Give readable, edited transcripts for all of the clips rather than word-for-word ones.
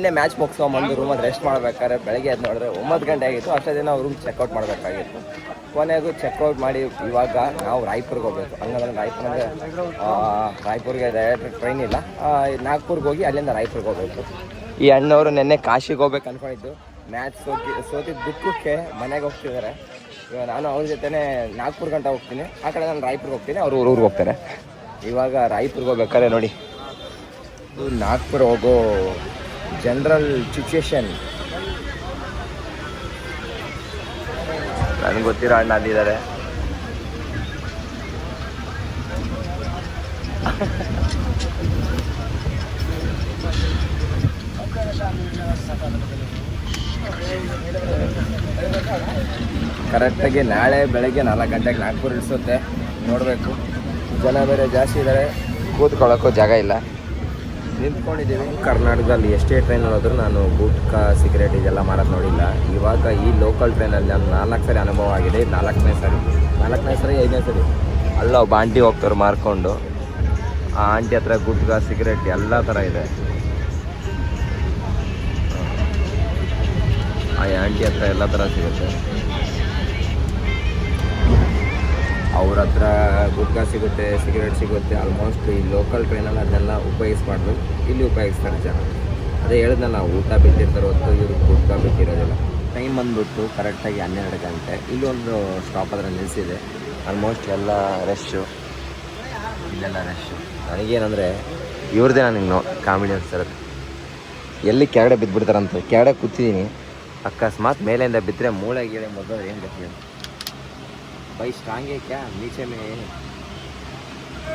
ಇಲ್ಲೇ ಮ್ಯಾಚ್ ಮುಗಿಸ್ಕೊಂಬಂದು ರೂಮಲ್ಲಿ ರೆಸ್ಟ್ ಮಾಡ್ಬೇಕಾದ್ರೆ ಬೆಳಗ್ಗೆ ಎದ್ದು ನೋಡಿದ್ರೆ 9 ಗಂಟೆ ಆಗಿತ್ತು. ಅಷ್ಟೇ ದಿನ ರೂಮ್ ಚೆಕ್ಔಟ್ ಮಾಡಬೇಕಾಗಿತ್ತು. ಕೊನೆಗೂ ಚೆಕ್ಔಟ್ ಮಾಡಿ ಇವಾಗ ನಾವು ರಾಯ್ಪುರ್ಗೆ ಹೋಗ್ಬೇಕು. ಹಂಗಂದ್ರೆ ರಾಯ್ಪುರ್ಗೆ ಡೈರೆಕ್ಟ್ ಟ್ರೈನ್ ಇಲ್ಲ. ನಾಗ್ಪುರ್ಗೆ ಹೋಗಿ ಅಲ್ಲಿಂದ ರಾಯ್ಪುರ್ಗೆ ಹೋಗ್ಬೇಕು. ಈ ಅಣ್ಣವರು ನೆನ್ನೆ ಕಾಶಿಗೆ ಹೋಗ್ಬೇಕು ಅಂದ್ಕೊಂಡಿದ್ದು. ಮ್ಯಾಚ್ ಸೋತಿದ್ದ ದುಃಖಕ್ಕೆ ಮನೆಗೆ ಹೋಗ್ತಿದ್ದಾರೆ. ಇವಾಗ ನಾನು ಅವ್ರ ಜೊತೆನೇ ನಾಗ್ಪುರ್ ಗಂಟ ಹೋಗ್ತೀನಿ. ಆ ಕಡೆ ನಾನು ರಾಯ್ಪುರ್ಗೆ ಹೋಗ್ತೀನಿ, ಅವರು ಊರಿಗೆ ಹೋಗ್ತಾರೆ. ಇವಾಗ ರಾಯ್ಪುರ್ಗೆ ಹೋಗ್ಬೇಕಾದ್ರೆ ನೋಡಿ, ನಾಗ್ಪುರ ಹೋಗೋ ಜನರಲ್ ಸಿಚುವೇಶನ್ ನನಗೆ ಗೊತ್ತಿರೋ ಅಣ್ಣ ಅಲ್ಲಿದ್ದಾರೆ. ಕರೆಕ್ಟಾಗಿ ನಾಳೆ ಬೆಳಗ್ಗೆ 4 ಗಂಟೆಗೆ ನಾಗ್ಪುರ ಇಳಿಸುತ್ತೆ. ನೋಡಬೇಕು, ಜನ ಬೇರೆ ಜಾಸ್ತಿ ಇದ್ದಾರೆ, ಕೂತ್ಕೊಳ್ಳೋಕ್ಕೂ ಜಾಗ ಇಲ್ಲ. ನಿಂತ್ಕೊಂಡಿದ್ದೀವಿ. ಕರ್ನಾಟಕದಲ್ಲಿ ಎಷ್ಟೇ ಟ್ರೈನಲ್ಲಿ ಹೋದರೂ ನಾನು ಗುಟ್ಕಾ ಸಿಗರೇಟ್ ಇದೆಲ್ಲ ಮಾಡೋದು ನೋಡಿಲ್ಲ. ಇವಾಗ ಈ ಲೋಕಲ್ ಟ್ರೈನಲ್ಲಿ ನಾನು 4 ಸರಿ ಅನುಭವ ಆಗಿದೆ. 4ನೇ ಸರಿ 5ನೇ ಸರಿ ಅಲ್ಲೊಬ್ಬ ಆಂಟಿ ಹೋಗ್ತಾರೆ ಮಾರ್ಕೊಂಡು. ಆ ಆಂಟಿ ಹತ್ರ ಗುಟ್ಕಾ ಸಿಗರೇಟ್ ಎಲ್ಲ ಥರ ಇದೆ. ಆ ಆಂಟಿ ಹತ್ರ ಎಲ್ಲ ಥರ ಸಿಗುತ್ತೆ. ಅವ್ರ ಹತ್ರ ಗುಟ್ಕಾ ಸಿಗುತ್ತೆ, ಸಿಗರೇಟ್ ಸಿಗುತ್ತೆ. ಆಲ್ಮೋಸ್ಟ್ ಈ ಲೋಕಲ್ ಟ್ರೈನಲ್ಲಿ ಅದನ್ನೆಲ್ಲ ಉಪಯೋಗಿಸ್ಬಾರ್ದು, ಇಲ್ಲಿ ಉಪಯೋಗಿಸ್ತಾರೆ ಜನ. ಅದೇ ಹೇಳಿದ್ನಲ್ಲ, ಊಟ ಬಿಟ್ಟಿರ್ತಾರೆ ಹೊತ್ತು, ಇವರು ಗುಟ್ಕಾ ಬಿಟ್ಟಿರೋದಿಲ್ಲ. ಟೈಮ್ ಬಂದುಬಿಟ್ಟು ಕರೆಕ್ಟಾಗಿ 12 ಗಂಟೆ. ಇಲ್ಲೊಂದು ಸ್ಟಾಪ್ ಅದರ ನಿಲ್ಲಿಸಿದೆ. ಆಲ್ಮೋಸ್ಟ್ ಎಲ್ಲ ರಶ್ಶು, ಇಲ್ಲೆಲ್ಲ ರಶ್ಶು. ನನಗೇನಂದರೆ ಇವ್ರದ್ದೇ ನನಗೆ ಕಾಮಿಡಿ ಅನಿಸ್ತಿರೋದು. ಎಲ್ಲಿ ಕೆಳಗಡೆ ಬಿದ್ದುಬಿಡ್ತಾರಂತ. ಕೆಳಗಡೆ ಕೂತಿದ್ದೀನಿ, ಅಕಸ್ಮಾತ್ ಮೇಲಿಂದ ಬಿದ್ದರೆ ಮೂಳೆ ಗೀಳೆ ಮೊದಲು ಏನು ಗೊತ್ತಿಲ್ಲ. भाई स्ट्रांग है क्या? नीचे में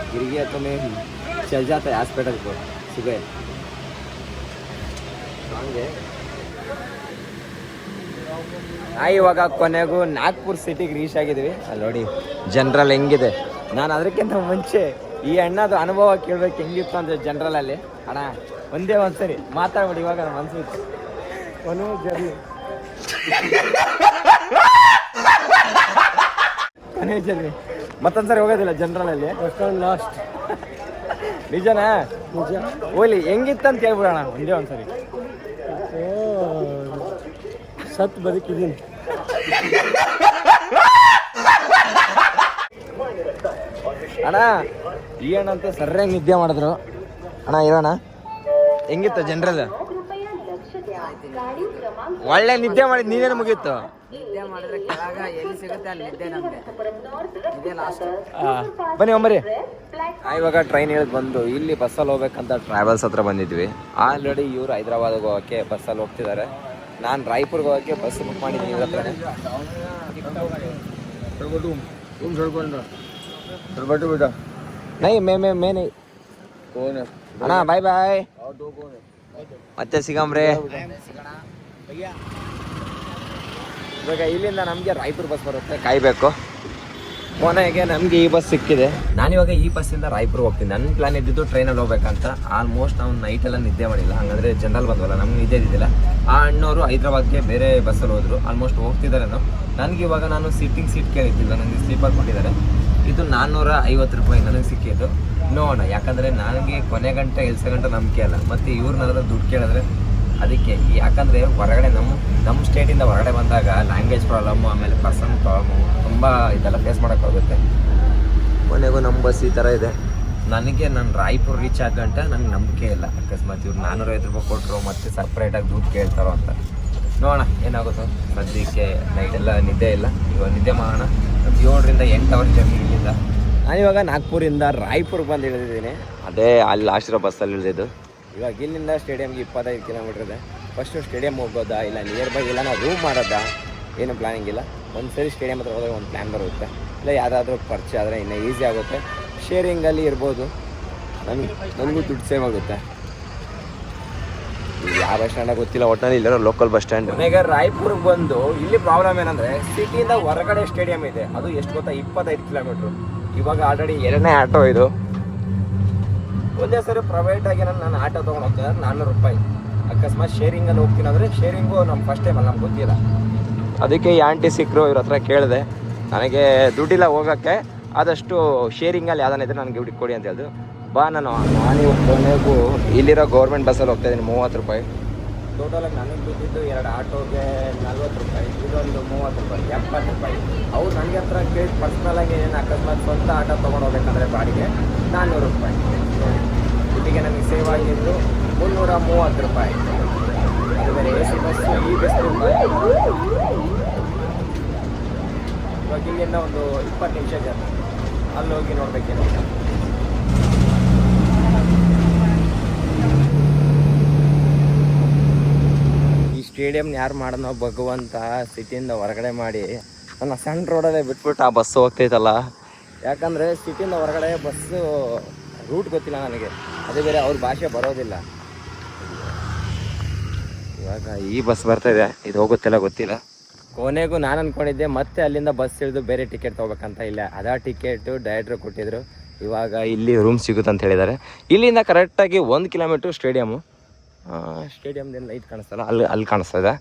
गिर गया तो मैं चल जाता है हॉस्पिटल को सुबह. स्ट्रांग है. ಇವಾಗ ಕೊನೆಗೂ ನಾಗ್ಪುರ್ ಸಿಟಿಗೆ ರೀಚ್ ಆಗಿದ್ದೀವಿ. ಅಲ್ಲಿ ನೋಡಿ ಜನರಲ್ ಹೆಂಗಿದೆ. ನಾನು ಅದಕ್ಕಿಂತ ಮುಂಚೆ ಈ ಅಣ್ಣದು ಅನುಭವ ಕೇಳಬೇಕು, ಹೆಂಗಿತ್ತು ಅಂದರೆ ಜನರಲಲ್ಲಿ. ಅಣ್ಣ ಒಂದೇ ಒಂದ್ಸರಿ ಮಾತಾಡ್ಬಿಡಿ. ಇವಾಗ ನನ್ನ ಮನಸ್ಸಿತ್ತು ಕೊನೆ ಜರ್ನಿ ಮತ್ತೊಂದ್ಸರಿ ಹೋಗೋದಿಲ್ಲ ಜನರಲಲ್ಲಿ. ಲಾಸ್ಟ್ ನಿಜನಾ? ನಿಜ. ಓಲಿ ಹೆಂಗಿತ್ತಂತ ಕೇಳ್ಬಿಡೋಣ ಒಂದೇ ಒಂದ್ಸರಿ. ಸತ್ ಬದುಕಿದ್ದೀನಿ. ಅಣ್ಣ ಈ ಅಣ್ಣಂತೆ ಸರ್ಯಾಗಿ ನಿದ್ದೆ ಮಾಡಿದ್ರು. ಅಣ್ಣ ಇರೋಣ, ಹೆಂಗಿತ್ತು ಜನರಲ್? ಒಳ್ಳೆ ನಿದ್ದೆ ಮಾಡಿದ್. ನೀನೇನು ಮುಗೀತು? ನಿದ್ದೆ ಮಾಡಿದ್ರೆ ಕೆಳಗ ಎಲ್ಲಿ ಸಿಗುತ್ತೆ ಅಲ್ಲಿ ನಿದ್ದೆ. ನಮ್ಗೆ ಇದೇ ಲಾಸ್ಟ್. ಬನ್ನಿ ಒಮ್ಮರಿ. ಇವಾಗ ಟ್ರೈನ್ ಇಳಿದು ಬಂದು ಇಲ್ಲಿ ಬಸ್ಸಲ್ಲಿ ಹೋಗ್ಬೇಕಂತ ಟ್ರಾವೆಲ್ಸ್ ಹತ್ರ ಬಂದಿದ್ವಿ. ಆಲ್ರೆಡಿ ಇವರು ಹೈದ್ರಾಬಾದ್ಗೆ ಹೋಗೋಕ್ಕೆ ಬಸ್ಸಲ್ಲಿ ಹೋಗ್ತಿದ್ದಾರೆ. ನಾನು ರಾಯ್ಪುರ್ಗೆ ಹೋಗೋಕ್ಕೆ ಬಸ್ ಬುಕ್ ಮಾಡಿದ್ದೀನಿ ಇವ್ರ ಹತ್ರ. ನೈ ಮೇ ನೈ ಅಣ್ಣ, ಬಾಯ್ ಬಾಯ್. ಮತ್ತೆ ಸಿಗಮ್ರೆ. ಇವಾಗ ಇಲ್ಲಿಂದ ನಮಗೆ ರಾಯ್ಪುರ್ ಬಸ್ ಬರುತ್ತೆ, ಕಾಯಬೇಕು. ಕೊನೆಗೆ ನಮಗೆ ಈ ಬಸ್ ಸಿಕ್ಕಿದೆ. ನಾನಿವಾಗ ಈ ಬಸ್ಸಿಂದ ರಾಯ್ಪುರ್ ಹೋಗ್ತೀನಿ. ನನ್ನ ಪ್ಲಾನ್ ಇದ್ದಿದ್ದು ಟ್ರೈನಲ್ಲಿ ಹೋಗ್ಬೇಕಂತ. ಆಲ್ಮೋಸ್ಟ್ ನಾವು ನೈಟೆಲ್ಲ ನಿದ್ದೆ ಮಾಡಿಲ್ಲ, ಹಾಗಂದ್ರೆ ಜನರಲ್ ಬಂದ್ವಲ್ಲ, ನಮ್ಗೆ ನಿದ್ದೆ ಇದ್ದಿಲ್ಲ. ಆ ಅಣ್ಣವರು ಹೈದ್ರಾಬಾದ್ಗೆ ಬೇರೆ ಬಸ್ಸಲ್ಲಿ ಹೋದ್ರು. ಆಲ್ಮೋಸ್ಟ್ ಹೋಗ್ತಿದ್ದಾರೆ. ನನಗೆ ಇವಾಗ ನಾನು ಸಿಟ್ಟಿಂಗ್ ಸೀಟ್ ಕೇಳಿದ್ದಿಲ್ಲ, ನನಗೆ ಸ್ಲೀಪರ್ ಕೊಟ್ಟಿದ್ದಾರೆ. ಇದು 450 ರೂಪಾಯಿ ನನಗೆ ಸಿಕ್ಕಿದ್ದು. ನೋಡೋಣ, ಯಾಕಂದರೆ ನನಗೆ ಕೊನೆ ಗಂಟೆ ಎಲ್ಸ ಗಂಟೆ ನಂಬಿಕೆ ಅಲ್ಲ. ಮತ್ತು ಇವ್ರನ್ನಾದ್ರೂ ದುಡ್ಡು ಕೇಳಿದ್ರೆ ಅದಕ್ಕೆ. ಯಾಕಂದರೆ ಹೊರಗಡೆ ನಮ್ಮ ಸ್ಟೇಟಿಂದ ಹೊರಗಡೆ ಬಂದಾಗ ಲ್ಯಾಂಗ್ವೇಜ್ ಪ್ರಾಬ್ಲಮ್ಮು, ಆಮೇಲೆ ಪರ್ಸನಲ್ ಪ್ರಾಬ್ಲಮ್ಮು, ತುಂಬ ಇದೆಲ್ಲ ಫೇಸ್ ಮಾಡೋಕ್ಕಾಗುತ್ತೆ. ಕೊನೆಗೂ ನಮ್ಮ ಬಸ್ ಈ ಥರ ಇದೆ. ನನಗೆ ನಾನು ರಾಯ್ಪುರ್ ರೀಚ್ ಆದ ಗಂಟೆ ನನಗೆ ನಂಬಿಕೆ ಇಲ್ಲ. ಅಕಸ್ಮಾತ್ ಇವ್ರು 450 ರೂಪಾಯಿ ಕೊಟ್ಟರು ಮತ್ತು ಸಪ್ರೇಟಾಗಿ ದುಡ್ಡು ಕೇಳ್ತಾರೋ ಅಂತ. ನೋಡೋಣ ಏನಾಗುತ್ತೋ. ಸದ್ಯಕ್ಕೆ ನೈಟೆಲ್ಲ ನಿದ್ದೆ ಇಲ್ಲ. ಇವಾಗ ನಿದ್ದೆ ಮಾಡೋಣ. 7 ರಿಂದ 8 ಅವರ್ ಜರ್ನಿ ಇಲ್ಲಿಂದ. ನಾನಿವಾಗ ನಾಗ್ಪುರಿಂದ ರಾಯ್ಪುರ್ಗೆ ಬಂದು ಇಳಿದಿದ್ದೀನಿ. ಅದೇ ಅಲ್ಲಿ ಲಾಸ್ಟಿರೋ ಬಸ್ಸಲ್ಲಿ ಇಳಿದಿದ್ದು. ಇವಾಗ ಇಲ್ಲಿಂದ ಸ್ಟೇಡಿಯಮ್ಗೆ 25 ಕಿಲೋಮೀಟರ್ ಇದೆ. ಫಸ್ಟು ಸ್ಟೇಡಿಯಮ್ ಹೋಗೋದಾ, ಇಲ್ಲ ನಿಯರ್ ಬೈ ಇಲ್ಲ ನಾವು ರೂಮ್ ಮಾಡೋದಾ, ಏನು ಪ್ಲ್ಯಾನಿಂಗ್ ಇಲ್ಲ. ಒಂದು ಸರಿ ಸ್ಟೇಡಿಯಮ್ ಹತ್ರ ಹೋದಾಗ ಒಂದು ಪ್ಲ್ಯಾನ್ ಬರುತ್ತೆ. ಇಲ್ಲ ಯಾರಾದರೂ ಪರಿಚಯ ಆದರೆ ಇನ್ನೂ ಈಸಿ ಆಗುತ್ತೆ. ಶೇರಿಂಗಲ್ಲಿ ಇರ್ಬೋದು. ನನಗೂ ದುಡ್ಡು ಸೇವ್ ಆಗುತ್ತೆ. ಯಾವ ಬಸ್ ಸ್ಟ್ಯಾಂಡಾಗ ಗೊತ್ತಿಲ್ಲ, ಒಟ್ಟಿನಲ್ಲಿ ಇಲ್ಲಿರೋ ಲೋಕಲ್ ಬಸ್ ಸ್ಟ್ಯಾಂಡ್. ಈಗ ರಾಯ್ಪುರ್ಗೆ ಬಂದು ಇಲ್ಲಿ ಪ್ರಾಬ್ಲಮ್ ಏನಂದರೆ ಸಿಟಿಯಿಂದ ಹೊರಗಡೆ ಸ್ಟೇಡಿಯಮ್ ಇದೆ. ಅದು ಎಷ್ಟು ಗೊತ್ತಾ, 25 ಕಿಲೋಮೀಟ್ರು. ಇವಾಗ ಆಲ್ರೆಡಿ 2ನೇ ಆಟೋ ಇದು. ಒಂದೇ ಸರಿ ಪ್ರೈವೇಟಾಗಿ ನಾನು ಆಟೋ ತೊಗೊಂಡು ಹೋಗ್ತೀನಿ, 400 ರೂಪಾಯಿ. ಅಕಸ್ಮಾತ್ ಶೇರಿಂಗಲ್ಲಿ ಹೋಗ್ತೀನಿ ಅಂದರೆ ಶೇರಿಂಗು ನಮ್ಮ ಫಸ್ಟ್ ಟೈಮ್ ಅಲ್ಲ, ನಮ್ಗೆ ಗೊತ್ತಿಲ್ಲ. ಅದಕ್ಕೆ ಈ ಆಂಟಿ ಸಿಕ್ಕರು, ಇವ್ರ ಹತ್ರ ಕೇಳಿದೆ. ನನಗೆ ದುಡ್ಡಿಲ್ಲ ಹೋಗೋಕ್ಕೆ, ಆದಷ್ಟು ಶೇರಿಂಗಲ್ಲಿ ಯಾವ್ದಾನ ಇದ್ರೆ ನನಗೆ ದುಡ್ಡು ಕೊಡಿ ಅಂತ ಹೇಳಿದ್ರು. ನಾನಿವತ್ತು ಕೊನೆಗೂ ಇಲ್ಲಿರೋ ಗೌರ್ಮೆಂಟ್ ಬಸ್ಸಲ್ಲಿ ಹೋಗ್ತಾಯಿದ್ದೀನಿ. 30 ರೂಪಾಯಿ. ಟೋಟಲಾಗಿ ನನಗೆ ಬಿದ್ದಿದ್ದು 2 ಆಟೋಗೆ 40 ರೂಪಾಯಿ, ಇದೊಂದು 30 ರೂಪಾಯಿ, 70 ರೂಪಾಯಿ. ಅವ್ರು ನನಗೆ ಹತ್ರ ಕೇಳಿ ಪರ್ಸ್ನಲಾಗಿ ಏನು ಅಕಸ್ಮಾತ್ ಸ್ವಂತ ಆಟೋ ತೊಗೊಂಡು ಹೋಗ್ಬೇಕಂದ್ರೆ ಬಾಡಿಗೆ 400 ರೂಪಾಯಿ. ಇಲ್ಲಿಗೆ ನನಗೆ ಸೇವ್ ಆಗಿದ್ದು 330 ರೂಪಾಯಿ. ಅದು ಬೇರೆ AC ಬಸ್ಸು, ಈ ಬಸ್ಸು. ಇವಾಗ ಇಲ್ಲಿಂದ ಒಂದು 20 ನಿಮಿಷ ಜರ್ನಿ, ಅಲ್ಲಿ ಹೋಗಿ ನೋಡ್ಬೇಕೇನೋ. ಈ ಸ್ಟೇಡಿಯಂ ಯಾರು ಮಾಡೋನೋ ಭಗವಂತ ಸಿಟಿಯಿಂದ ಹೊರಗಡೆ ಮಾಡಿ ನನ್ನ ಸಣ್ಣ ರೋಡಲ್ಲೇ ಬಿಟ್ಬಿಟ್ಟು ಆ ಬಸ್ಸು ಹೋಗ್ತೈತಲ್ಲ. ಯಾಕಂದರೆ ಸಿಟಿಯಿಂದ ಹೊರಗಡೆ ಬಸ್ಸು ರೂಟ್ ಗೊತ್ತಿಲ್ಲ ನನಗೆ, ಅದೇ ಬೇರೆ ಅವ್ರ ಭಾಷೆ ಬರೋದಿಲ್ಲ. ಇವಾಗ ಈ ಬಸ್ ಬರ್ತಾಯಿದೆ, ಇದು ಹೋಗುತ್ತಿಲ್ಲ ಗೊತ್ತಿಲ್ಲ. ಕೊನೆಗೂ ನಾನು ಅಂದ್ಕೊಂಡಿದ್ದೆ ಮತ್ತೆ ಅಲ್ಲಿಂದ ಬಸ್ ಇಳಿದು ಬೇರೆ ಟಿಕೆಟ್ ತೊಗೋಬೇಕಂತ. ಇಲ್ಲ, ಅದೇ ಟಿಕೆಟು ಡೈರೆಕ್ಟ್ರು ಕೊಟ್ಟಿದ್ರು. ಇವಾಗ ಇಲ್ಲಿ ರೂಮ್ ಸಿಗುತ್ತೆ ಅಂತ ಹೇಳಿದ್ದಾರೆ. ಇಲ್ಲಿಂದ ಕರೆಕ್ಟಾಗಿ 1 ಕಿಲೋಮೀಟ್ರ್ ಸ್ಟೇಡಿಯಮ್ದಿಂದ ಲೈಟ್ ಕಾಣಿಸ್ತಲ್ಲ, ಅಲ್ಲಿ ಕಾಣಿಸ್ತಾ ಇದೆ.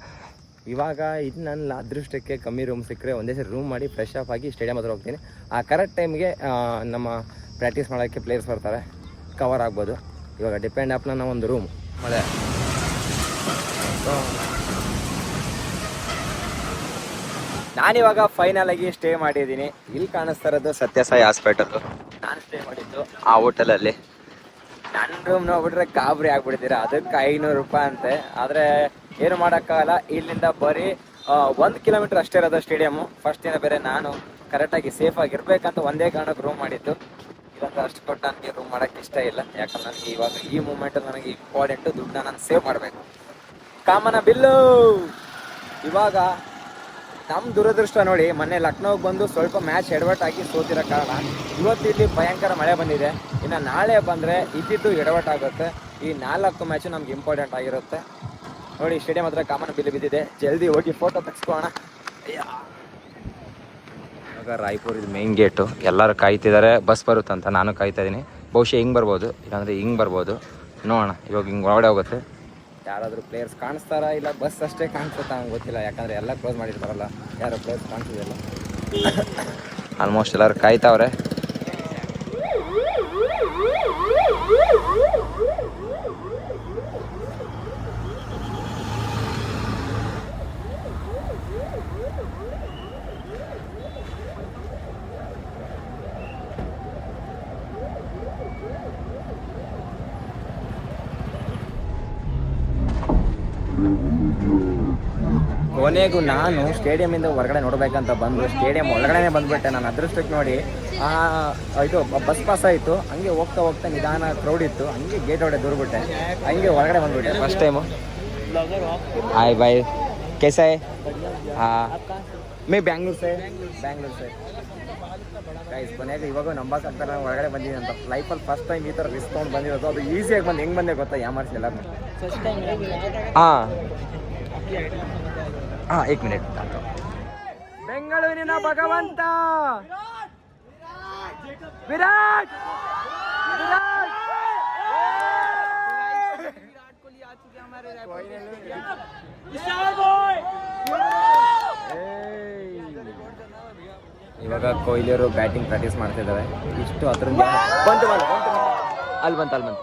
ಇವಾಗ ಇದು ನನ್ನ ಅದೃಷ್ಟಕ್ಕೆ ಕಮ್ಮಿ ರೂಮ್ ಸಿಕ್ಕರೆ ಒಂದೇ ಸರಿ ರೂಮ್ ಮಾಡಿ ಫ್ರೆಶ್ ಅಪ್ ಆಗಿ ಸ್ಟೇಡಿಯಮ್ ಹತ್ರ ಹೋಗ್ತೀನಿ. ಆ ಕರೆಕ್ಟ್ ಟೈಮ್ಗೆ ನಮ್ಮ ಪ್ರಾಕ್ಟೀಸ್ ಮಾಡೋಕ್ಕೆ ಪ್ಲೇಯರ್ಸ್ ಬರ್ತಾರೆ, ಕವರ್ ಆಗ್ಬೋದು. ಇವಾಗ ಡಿಪೆಂಡ್ ಅಪ್ ನನ್ನ ಒಂದು ರೂಮ್ ಮಳೆ. ನಾನಿವಾಗ ಫೈನಲ್ ಆಗಿ ಸ್ಟೇ ಮಾಡಿದ್ದೀನಿ. ಇಲ್ಲಿ ಕಾಣಿಸ್ತಾ ಇರೋದು ಸತ್ಯಸಾಯಿ ಹಾಸ್ಪಿಟಲ್. ನಾನು ಸ್ಟೇ ಮಾಡಿದ್ದು ಆ ಹೋಟೆಲಲ್ಲಿ. ನನ್ನ ರೂಮ್ ನೋಡ್ಬಿಟ್ರೆ ಗಾಬರಿ ಆಗ್ಬಿಡ್ತೀರಾ. ಅದಕ್ಕೆ 500 ರೂಪಾಯಿ ಅಂತೆ. ಆದರೆ ಏನು ಮಾಡೋಕ್ಕಾಗಲ್ಲ, ಇಲ್ಲಿಂದ ಬರೀ 1 ಕಿಲೋಮೀಟ್ರ್ ಅಷ್ಟೇ ಇರೋದು ಸ್ಟೇಡಿಯಮ್ಮು. ಫಸ್ಟ್ ದಿನ ಬೇರೆ ನಾನು ಕರೆಕ್ಟಾಗಿ ಸೇಫಾಗಿ ಇರಬೇಕಂತ ಒಂದೇ ಕಾರಣಕ್ಕೆ ರೂಮ್ ಮಾಡಿದ್ದು. ಇವಾಗ ಅಷ್ಟು ಕೊಟ್ಟು ನನಗೆ ರೂಮ್ ಮಾಡೋಕ್ಕೆ ಇಷ್ಟ ಇಲ್ಲ. ಯಾಕಂದ್ರೆ ನನಗೆ ಇವಾಗ ಈ ಮೂಮೆಂಟಲ್ಲಿ ನನಗೆ ಇಂಪಾರ್ಟೆಂಟು, ದುಡ್ಡನ್ನ ನಾನು ಸೇವ್ ಮಾಡಬೇಕು. ಕಾಮನ ಬಿಲ್ಲು. ಇವಾಗ ನಮ್ಮ ದುರದೃಷ್ಟ ನೋಡಿ, ಮೊನ್ನೆ ಲಕ್ನೋಗೆ ಬಂದು ಸ್ವಲ್ಪ ಮ್ಯಾಚ್ ಎಡವಟ್ಟಾಗಿ ಸೋತಿರೋ ಕಾರಣ ಇವತ್ತು ಇಲ್ಲಿ ಭಯಂಕರ ಮಳೆ ಬಂದಿದೆ. ಇನ್ನು ನಾಳೆ ಬಂದರೆ ಇದ್ದಿದ್ದು ಎಡವಟ್ಟಾಗುತ್ತೆ. ಈ 4 ಮ್ಯಾಚು ನಮ್ಗೆ ಇಂಪಾರ್ಟೆಂಟ್ ಆಗಿರುತ್ತೆ. ನೋಡಿ, ಸ್ಟೇಡಿಯಂ ಹತ್ರ ಕಾಮನ ಬಿಲ್ಲು ಬಿದ್ದಿದೆ. ಜಲ್ದಿ ಹೋಗಿ ಫೋಟೋ ತೆಗೆಸ್ಕೋಣ. ಇವಾಗ ರಾಯ್ಪುರ್ ಇದು ಮೇನ್ ಗೇಟು. ಎಲ್ಲರೂ ಕಾಯ್ತಿದ್ದಾರೆ ಬಸ್ ಬರುತ್ತಂತ. ನಾನು ಕಾಯ್ತಾ ಇದ್ದೀನಿ. ಬಹುಶಃ ಹಿಂಗೆ ಬರ್ಬೋದು, ಇಲ್ಲಾಂದರೆ ಹಿಂಗೆ ಬರ್ಬೋದು. ನೋಡೋಣ. ಇವಾಗ ಹಿಂಗೆ ಒಳಗಡೆ ಹೋಗುತ್ತೆ. ಯಾರಾದರೂ ಪ್ಲೇಯರ್ಸ್ ಕಾಣಿಸ್ತಾರಾ ಇಲ್ಲ ಬಸ್ ಅಷ್ಟೇ ಕಾಣಿಸುತ್ತಾ ನಂಗೆ ಗೊತ್ತಿಲ್ಲ. ಯಾಕಂದರೆ ಎಲ್ಲ ಕ್ಲೋಸ್ ಮಾಡಿರ್ತಾರಲ್ಲ, ಯಾರೋ ಪ್ಲೇಯರ್ಸ್ ಕಾಣಿಸೋದಿಲ್ಲ. ಆಲ್ಮೋಸ್ಟ್ ಎಲ್ಲರೂ ಕಾಯ್ತಾವ್ರೆ. ಕೊನೆಗೂ ನಾನು ಸ್ಟೇಡಿಯಮಿಂದ ಹೊರಗಡೆ ನೋಡಬೇಕಂತ ಬಂದು ಸ್ಟೇಡಿಯಂ ಒಳಗಡೆ ಬಂದುಬಿಟ್ಟೆ. ನಾನು ಅದೃಷ್ಟಕ್ಕೆ ನೋಡಿ ಇದು ಬಸ್ ಪಾಸ್ ಆಯಿತು. ಹಂಗೆ ಹೋಗ್ತಾ ಹೋಗ್ತಾ ನಿಧಾನ ಕ್ರೌಡ್ ಇತ್ತು. ಹಂಗೆ ಗೇಟ್ ಒಳಗಡೆ ದೂರ್ಬಿಟ್ಟೆ, ಹಂಗೆ ಹೊರಗಡೆ ಬಂದುಬಿಟ್ಟೆ ಫಸ್ಟ್ ಟೈಮು. ಹಾಯ್ ಬಾಯ್, कैसा है? हाँ, मैं ಬ್ಯಾಂಗ್ಳೂರ್ ಸೈ ಗೈಸ್. ಕೊನೆಗೆ ಇವಾಗ ನಂಬಕ್ಕಾಗ್ತ ನಾನು ಹೊರಗಡೆ ಬಂದಿದ್ದೀನಿ ಅಂತ. ಲೈಫಲ್ಲಿ ಫಸ್ಟ್ ಟೈಮ್ ಈ ಥರ ರಿಸ್ಕ್ ತೊಗೊಂಡು ಬಂದಿರೋದು. ಅದು ಈಸಿಯಾಗಿ ಬಂದು ಹೆಂಗೆ ಬಂದೆ ಗೊತ್ತಾ, ಯಾಮಾರಿಸಿ ಎಲ್ಲರೂ. ಹಾಂ 1 ಮಿನಿಟ್. ಬೆಂಗಳೂರಿನ ಭಗವಂತ ವಿರಾಟ್ ಇವಾಗ ಕೊಹ್ಲಿಯವರು ಬ್ಯಾಟಿಂಗ್ ಪ್ರಾಕ್ಟೀಸ್ ಮಾಡ್ತಿದ್ದಾರೆ. ಇಷ್ಟು ಅದರಿಂದ ಬಂತು ಅಲ್ಲಿ ಬಂತು.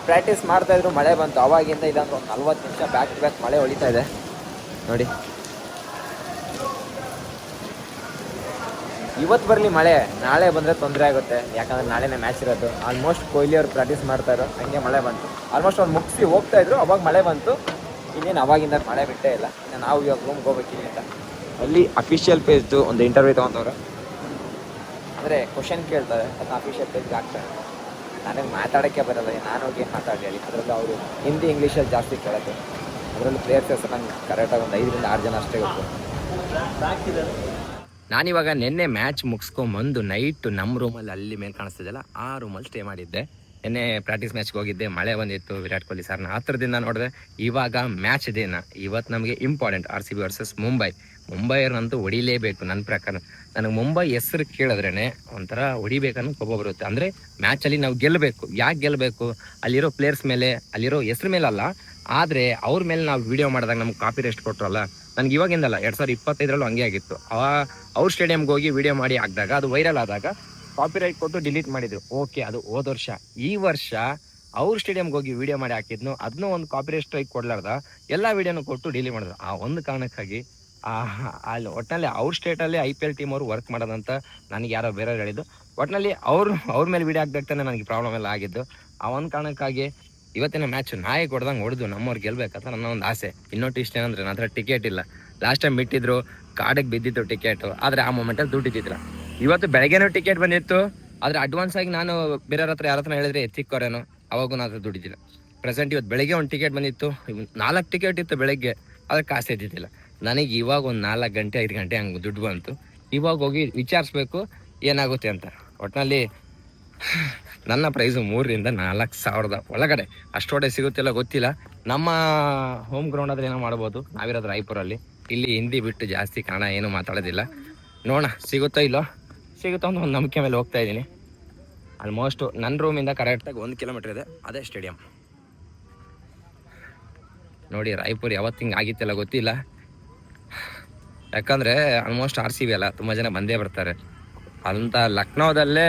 ಪ್ರಾಕ್ಟೀಸ್ ಮಾಡ್ತಾಯಿದ್ರು, ಮಳೆ ಬಂತು. ಅವಾಗಿಂದ ಇಲ್ಲೊಂದು 40 ನಿಮಿಷ ಬ್ಯಾಕ್ ಟು ಬ್ಯಾಕ್ ಮಳೆ ಹೊಳಿತಾ ಇದೆ ನೋಡಿ. ಇವತ್ತು ಬರಲಿ ಮಳೆ, ನಾಳೆ ಬಂದರೆ ತೊಂದರೆ ಆಗುತ್ತೆ. ಯಾಕಂದರೆ ನಾಳೆನೇ ಮ್ಯಾಚ್ ಇರೋದು. ಆಲ್ಮೋಸ್ಟ್ ಕೊಹ್ಲಿ ಅವ್ರು ಪ್ರಾಕ್ಟೀಸ್ ಮಾಡ್ತಾಯಿದ್ರು, ಹಂಗೆ ಮಳೆ ಬಂತು. ಆಲ್ಮೋಸ್ಟ್ ಅವ್ರು ಮುಗಿಸಿ ಹೋಗ್ತಾಯಿದ್ರು, ಅವಾಗ ಮಳೆ ಬಂತು. ಇನ್ನೇನು ಅವಾಗಿಂದ ಮಳೆ ಬಿಟ್ಟೇ ಇಲ್ಲ. ಇನ್ನು ನಾವು ಇವಾಗ ರೂಮ್ಗೆ ಹೋಗ್ಬೇಕಿಲ್ಲ ಅಂತ. ಅಲ್ಲಿ ಅಫಿಷಿಯಲ್ ಪೇಜ್ದು ಒಂದು ಇಂಟರ್ವ್ಯೂ ತೊಗೊಂಡವ್ರು. ಅಂದರೆ ಕ್ವಶನ್ ಕೇಳ್ತಾರೆ, ಅದನ್ನ ಅಫಿಷಿಯಲ್ ಪೇಜ್ಗೆ ಹಾಕ್ತಾರೆ. ನನಗೆ ಮಾತಾಡೋಕ್ಕೆ ಬರೋಲ್ಲ, ನಾನು ಹೋಗಿ ಮಾತಾಡಲಿ. ಅದರಲ್ಲೂ ಅವರು ಹಿಂದಿ ಇಂಗ್ಲೀಷಲ್ಲಿ ಜಾಸ್ತಿ ಕೇಳೋದು. ಅದರಲ್ಲೂ ಪ್ಲೇಯರ್ಸ್ ಹೆಸರು ನಂಗೆ ಕರೆಕ್ಟಾಗಿ ಒಂದು 5 ರಿಂದ 6 ಜನ ಅಷ್ಟೇ ಗೊತ್ತು. ನಾನಿವಾಗ ನಿನ್ನೆ ಮ್ಯಾಚ್ ಮುಗಿಸ್ಕೊಂಬಂದು ನೈಟು ನಮ್ಮ ರೂಮಲ್ಲಿ ಅಲ್ಲಿ ಮೇಲೆ ಕಾಣಿಸ್ತಿದ್ದಲ್ಲ ಆ ರೂಮಲ್ಲಿ ಸ್ಟೇ ಮಾಡಿದ್ದೆ. ನಿನ್ನೆ ಪ್ರಾಕ್ಟೀಸ್ ಮ್ಯಾಚ್ಗೆ ಹೋಗಿದ್ದೆ, ಮಳೆ ಬಂದಿತ್ತು. ವಿರಾಟ್ ಕೊಹ್ಲಿ ಸರ್ನ ಹತ್ರದಿಂದ ನೋಡಿದೆ. ಇವಾಗ ಮ್ಯಾಚ್ ದಿನ ಇವತ್ತು ನಮಗೆ ಇಂಪಾರ್ಟೆಂಟ್. RCB ವರ್ಸಸ್ ಮುಂಬೈಯವ್ರನ್ನಂತೂ ಹೊಡಿಲೇಬೇಕು ನನ್ನ ಪ್ರಕಾರ. ನನಗೆ ಮುಂಬೈ ಹೆಸರು ಕೇಳಿದ್ರೇ ಒಂಥರ ಹೊಡಿಬೇಕನ್ನೋ ಕೋಪ ಬರುತ್ತೆ. ಅಂದರೆ ಮ್ಯಾಚಲ್ಲಿ ನಾವು ಗೆಲ್ಲಬೇಕು. ಯಾಕೆ ಗೆಲ್ಲಬೇಕು? ಅಲ್ಲಿರೋ ಪ್ಲೇಯರ್ಸ್ ಮೇಲೆ, ಅಲ್ಲಿರೋ ಹೆಸ್ರ ಮೇಲೆ ಅಲ್ಲ, ಆದರೆ ಅವ್ರ ಮೇಲೆ ನಾವು ವಿಡಿಯೋ ಮಾಡಿದಾಗ ನಮ್ಗೆ ಕಾಪಿ ರೆಸ್ಟ್ ಕೊಟ್ಟರಲ್ಲ, ನನಗೆ ಇವಾಗಿಂದಲ್ಲ 2025 ಹಂಗೆ ಆಗಿತ್ತು. ಅವ್ರ ಸ್ಟೇಡಿಯಂಗೆ ಹೋಗಿ ವಿಡಿಯೋ ಮಾಡಿ ಹಾಕಿದಾಗ ಅದು ವೈರಲ್ ಆದಾಗ ಕಾಪಿರೈಟ್ ಕೊಟ್ಟು ಡಿಲೀಟ್ ಮಾಡಿದ್ರು. ಓಕೆ, ಅದು ಹೋದ ವರ್ಷ. ಈ ವರ್ಷ ಅವ್ರ ಸ್ಟೇಡಿಯಂಗೆ ಹೋಗಿ ವಿಡಿಯೋ ಮಾಡಿ ಹಾಕಿದ್ನು, ಅದನ್ನೂ ಒಂದು ಕಾಪಿರೈಟ್ ಸ್ಟ್ರೈಕ್ ಕೊಡ್ಲಾರ್ದ ಎಲ್ಲ ವಿಡಿಯೋನು ಕೊಟ್ಟು ಡಿಲೀಟ್ ಮಾಡಿದ್ರು. ಆ ಒಂದು ಕಾರಣಕ್ಕಾಗಿ ಅಲ್ಲಿ ಒಟ್ಟಿನಲ್ಲಿ ಅವ್ರ ಸ್ಟೇಟಲ್ಲಿ IPL ಟೀಮ್ ಅವರು ವರ್ಕ್ ಮಾಡೋದಂತ ನನಗೆ ಯಾರೋ ಬೇರೆಯವ್ರು ಹೇಳಿದ್ದು. ಒಟ್ಟಿನಲ್ಲಿ ಅವ್ರ ಮೇಲೆ ವಿಡಿಯೋ ಹಾಕ್ದಾಗ್ತಾನೆ ನನಗೆ ಪ್ರಾಬ್ಲಮ್ ಎಲ್ಲ ಆಗಿದ್ದು. ಆ ಒಂದು ಕಾರಣಕ್ಕಾಗಿ ಇವತ್ತಿನ ಮ್ಯಾಚ್ ನಾಯಿ ಕೊಡ್ದಂಗೆ ಹೊಡೆದು ನಮ್ಮವ್ರು ಗೆಲ್ಬೇಕಂತ ನನ್ನ ಒಂದು ಆಸೆ. ಇನ್ನೊಟ್ಟು ಇಷ್ಟ ಏನಂದ್ರೆ ನನ್ನ ಹತ್ರ ಟಿಕೆಟ್ ಇಲ್ಲ. ಲಾಸ್ಟ್ ಟೈಮ್ ಬಿಟ್ಟಿದ್ರು, ಕಾಡಿಗೆ ಬಿದ್ದಿತ್ತು ಟಿಕೆಟು, ಆದರೆ ಆ ಮೂಮೆಂಟಲ್ಲಿ ದುಡ್ಡಿದ್ದಿಲ್ಲ. ಇವತ್ತು ಬೆಳಗ್ಗೆನೂ ಟಿಕೆಟ್ ಬಂದಿತ್ತು, ಆದರೆ ಅಡ್ವಾನ್ಸ್ ಆಗಿ ನಾನು ಬೇರೆಯವ್ರ ಹತ್ರ ಯಾರ ಹತ್ರ ಹೇಳಿದ್ರೆ ಎತ್ತಿಕ್ಕೋರೇನೋ, ಅವಾಗೂ ನಾನು ದುಡ್ಡಿದ್ದಿಲ್ಲ. ಪ್ರೆಸೆಂಟ್ ಇವತ್ತು ಬೆಳಗ್ಗೆ ಒಂದು ಟಿಕೆಟ್ ಬಂದಿತ್ತು, 4 ಟಿಕೆಟ್ ಇತ್ತು ಬೆಳಗ್ಗೆ, ಆದರೆ ಕಾಸು ಇದ್ದಿದ್ದಿಲ್ಲ. ನನಗೆ ಇವಾಗ ಒಂದು 4 ಗಂಟೆ 5 ಗಂಟೆ ಹಂಗೆ ದುಡ್ಡು ಬಂತು. ಇವಾಗ ಹೋಗಿ ವಿಚಾರಿಸ್ಬೇಕು ಏನಾಗುತ್ತೆ ಅಂತ. ಒಟ್ಟಿನಲ್ಲಿ ನನ್ನ ಪ್ರೈಸು 3,000 ರಿಂದ 4,000 ಒಳಗಡೆ. ಅಷ್ಟೊಡೆ ಸಿಗುತ್ತಿಲ್ಲ ಗೊತ್ತಿಲ್ಲ. ನಮ್ಮ ಹೋಮ್ ಗ್ರೌಂಡ್ ಆದ್ರೆ ಏನೋ ಮಾಡ್ಬೋದು. ನಾವಿರೋದು ರಾಯಪುರಲ್ಲಿ. ಇಲ್ಲಿ ಹಿಂದಿ ಬಿಟ್ಟು ಜಾಸ್ತಿ ಕನ್ನಡ ಏನೂ ಮಾತಾಡೋದಿಲ್ಲ. ನೋಡೋಣ ಸಿಗುತ್ತೋ ಇಲ್ಲೋ. ಸಿಗುತ್ತೋ ಅಂತ ಒಂದು ನಂಬಿಕೆ ಮೇಲೆ ಹೋಗ್ತಾ ಇದ್ದೀನಿ. ಆಲ್ಮೋಸ್ಟು ನನ್ನ ರೂಮಿಂದ ಕರೆಕ್ಟಾಗಿ 1 ಕಿಲೋಮೀಟರ್ ಇದೆ, ಅದೇ ಸ್ಟೇಡಿಯಂ. ನೋಡಿ, ರಾಯಪುರ ಯಾವತ್ತು ಹಿಂಗೆ ಆಗಿತ್ತಿಲ್ಲ ಗೊತ್ತಿಲ್ಲ. ಯಾಕಂದರೆ ಆಲ್ಮೋಸ್ಟ್ RCB ಅಲ್ಲ, ತುಂಬ ಜನ ಬಂದೇ ಬರ್ತಾರೆ ಅಂತ. ಲಕ್ನೋದಲ್ಲೇ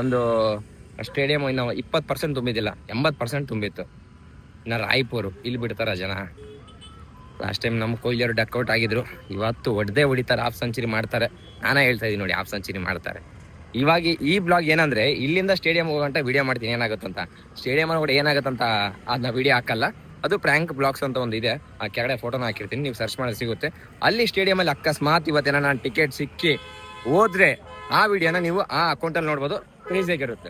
ಒಂದು ಸ್ಟೇಡಿಯಂ ಇನ್ನು 20% ತುಂಬಿದ್ದಿಲ್ಲ, 80% ತುಂಬಿತ್ತು. ಇನ್ನು ರಾಯಪುರ ಇಲ್ಲಿ ಬಿಡ್ತಾರ ಜನ. ಲಾಸ್ಟ್ ಟೈಮ್ ನಮ್ಮ ಕೊಹ್ಲಿಯವರು ಡಕ್ಔಟ್ ಆಗಿದ್ರು. ಇವತ್ತು ಹೊಡಿತಾರೆ, ಹಾಫ್ ಸೆಂಚುರಿ ಮಾಡ್ತಾರೆ. ನಾನೇ ಹೇಳ್ತಾ ಇದ್ದೀನಿ ನೋಡಿ, ಹಾಫ್ ಸೆಂಚುರಿ ಮಾಡ್ತಾರೆ. ಇವಾಗ ಈ ಬ್ಲಾಗ್ ಏನಂದರೆ, ಇಲ್ಲಿಂದ ಸ್ಟೇಡಿಯಂ ಹೋಗೋಂಟ ವಿಡಿಯೋ ಮಾಡ್ತೀನಿ ಏನಾಗುತ್ತಂತ. ಸ್ಟೇಡಿಯಂ ಕೂಡ ಏನಾಗುತ್ತಂತ ಅದನ್ನ ವಿಡಿಯೋ ಹಾಕಲ್ಲ. ಅದು ಪ್ರ್ಯಾಂಕ್ ಬ್ಲಾಗ್ಸ್ ಅಂತ ಒಂದು ಇದೆ, ಆ ಕೆಳಗಡೆ ಫೋಟೋನ ಹಾಕಿರ್ತೀನಿ, ನೀವು ಸರ್ಚ್ ಮಾಡಿ ಸಿಗುತ್ತೆ. ಅಲ್ಲಿ ಸ್ಟೇಡಿಯಮಲ್ಲಿ ಅಕಸ್ಮಾತ್ ಇವತ್ತೇನೋ ನಾನು ಟಿಕೆಟ್ ಸಿಕ್ಕಿ ಹೋದ್ರೆ ಆ ವಿಡಿಯೋನ ನೀವು ಆ ಅಕೌಂಟಲ್ಲಿ ನೋಡ್ಬೋದು. ಕ್ರೇಜಿಯಾಗಿರುತ್ತೆ.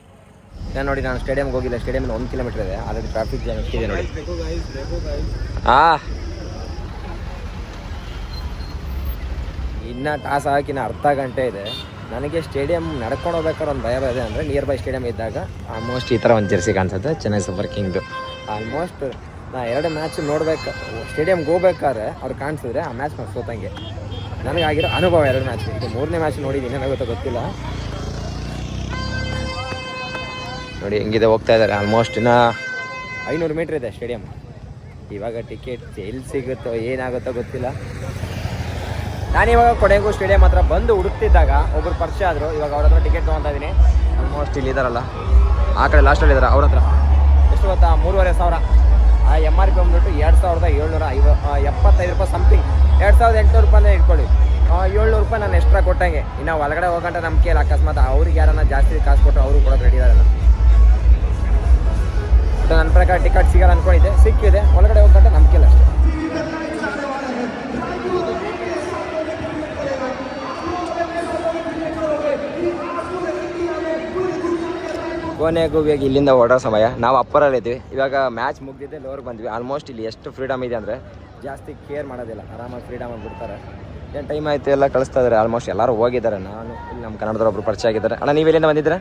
ನೋಡಿ, ನಾನು ಸ್ಟೇಡಿಯಂಗೆ ಹೋಗಿಲ್ಲ. ಸ್ಟೇಡಿಯಂನ 1 ಕಿಲೋಮೀಟರ್ ಇದೆ. ಆಲ್ರೆಡಿ ಟ್ರಾಫಿಕ್ ಜಾಮ್ ಎಷ್ಟಿದೆ ನೋಡಿ. ಇನ್ನು ಟಾಸ್ ಹಾಕಿನ ಅರ್ಧ ಗಂಟೆ ಇದೆ. ನನಗೆ ಸ್ಟೇಡಿಯಂ ನಡ್ಕೊಂಡು ಹೋಗ್ಬೇಕಾದ್ರೆ ಒಂದು ಭಯ ಇದೆ. ಅಂದರೆ ನಿಯರ್ ಬೈ ಸ್ಟೇಡಿಯಂ ಇದ್ದಾಗ ಆಲ್ಮೋಸ್ಟ್ ಈ ಥರ ಒಂದು ಜೆರ್ಸಿ ಕಾಣಿಸುತ್ತೆ, ಚೆನ್ನೈ ಸೂಪರ್ ಕಿಂಗ್ದು. ಆಲ್ಮೋಸ್ಟ್ ನಾ 2 ಮ್ಯಾಚ್ ನೋಡ್ಬೇಕು, ಸ್ಟೇಡಿಯಂಗೆ ಹೋಗ್ಬೇಕಾದ್ರೆ ಅವ್ರು ಕಾಣಿಸಿದ್ರೆ ಆ ಮ್ಯಾಚ್ ನಾನು ಸೋತಂಗೆ. ನನಗಾಗಿರೋ ಅನುಭವ 2 ಮ್ಯಾಚ್. ಇದು 3ನೇ ಮ್ಯಾಚ್ ನೋಡಿದ್ದೀನಿ, ಏನಾಗುತ್ತೋ ಗೊತ್ತಿಲ್ಲ. ನೋಡಿ ಹೆಂಗಿದೆ, ಹೋಗ್ತಾ ಇದ್ದಾರೆ. ಆಲ್ಮೋಸ್ಟ್ ಇನ್ನು 500 ಮೀಟ್ರ್ ಇದೆ ಸ್ಟೇಡಿಯಂ. ಇವಾಗ ಟಿಕೆಟ್ ಎಲ್ಲಿ ಸಿಗುತ್ತೋ ಏನಾಗುತ್ತೋ ಗೊತ್ತಿಲ್ಲ. ನಾನಿವಾಗ ಕೊನೆಗೂ ಸ್ಟೇಡಿಯಂ ಹತ್ರ ಬಂದು ಹುಡುಕ್ತಿದ್ದಾಗ ಒಬ್ಬರು ಪರಿಚಯ ಆದರು. ಇವಾಗ ಅವ್ರ ಹತ್ರ ಟಿಕೆಟ್ ತೊಗೊತಾ ಇದ್ದೀನಿ. ಆಲ್ಮೋಸ್ಟ್ ಇಲ್ಲಿ ಇದ್ದಾರಲ್ಲ, ಆ ಕಡೆ ಲಾಸ್ಟಲ್ಲಿ ಇದ್ದಾರೆ. ಅವ್ರ ಹತ್ರ ಎಷ್ಟು ಗೊತ್ತಾ, 3,500. ಆ MRP ಬಂದ್ಬಿಟ್ಟು 2,775 ರೂಪಾಯಿ ಸಮಥಿಂಗ್. 2,800 ರೂಪಾಯಿ ಇಟ್ಕೊಳ್ಳಿ. 700 ರೂಪಾಯಿ ನಾನು ಎಕ್ಸ್ಟ್ರಾ ಕೊಟ್ಟಂಗೆ. ಇನ್ನು ಒಳಗಡೆ ಹೋಗಂಟ ನಂಬಿಕೆ ಇಲ್ಲ. ಅಕಸ್ಮಾತ್ ಅವ್ರಿಗೆ ಯಾರನ್ನ ಜಾಸ್ತಿ ಕಾಸು ಕೊಟ್ಟರು ಅವರು ಕೊಡೋದು ರೆಡಿ ಇದಾರಲ್ಲ. ನನ್ನ ಪ್ರಕಾರ ಟಿಕೆಟ್ ಸಿಗಲ್ಲ ಅಂದ್ಕೊಂಡಿದ್ದೆ, ಸಿಕ್ಕಿದೆ. ಒಳಗಡೆ ಹೋಗಂಟ ನಂಬಿಕೆ ಇಲ್ಲ ಅಷ್ಟೇ. ಕೊನೆಗೂ ಇವಾಗ ಇಲ್ಲಿಂದ ಹೊರಡೋ ಸಮಯ. ನಾವು ಅಪ್ಪರಲ್ಲಿ ಇದ್ವಿ. ಇವಾಗ ಮ್ಯಾಚ್ ಮುಗಿದಿದ್ದೆ, ಲೋರ್ಗೆ ಬಂದ್ವಿ. ಆಲ್ಮೋಸ್ಟ್ ಇಲ್ಲಿ ಎಷ್ಟು ಫ್ರೀಡಮ್ ಇದೆ ಅಂದರೆ ಜಾಸ್ತಿ ಕೇರ್ ಮಾಡೋದಿಲ್ಲ, ಆರಾಮಾಗಿ ಫ್ರೀಡಮ್ ಆಗಿ ಬಿಡ್ತಾರೆ. ಏನು ಟೈಮ್ ಆಯಿತು ಎಲ್ಲ ಕಳಿಸ್ತಾ ಇದ್ದಾರೆ. ಆಲ್ಮೋಸ್ಟ್ ಎಲ್ಲರೂ ಹೋಗಿದ್ದಾರೆ. ನಾನು ಇಲ್ಲಿ ನಮ್ಮ ಕನ್ನಡದವ್ರೊಬ್ರು ಪರಿಚಯ ಆಗಿದ್ದಾರೆ. ಅಣ್ಣ, ನೀವು ಎಲ್ಲಿಂದ ಬಂದಿದ್ದೀರಾ?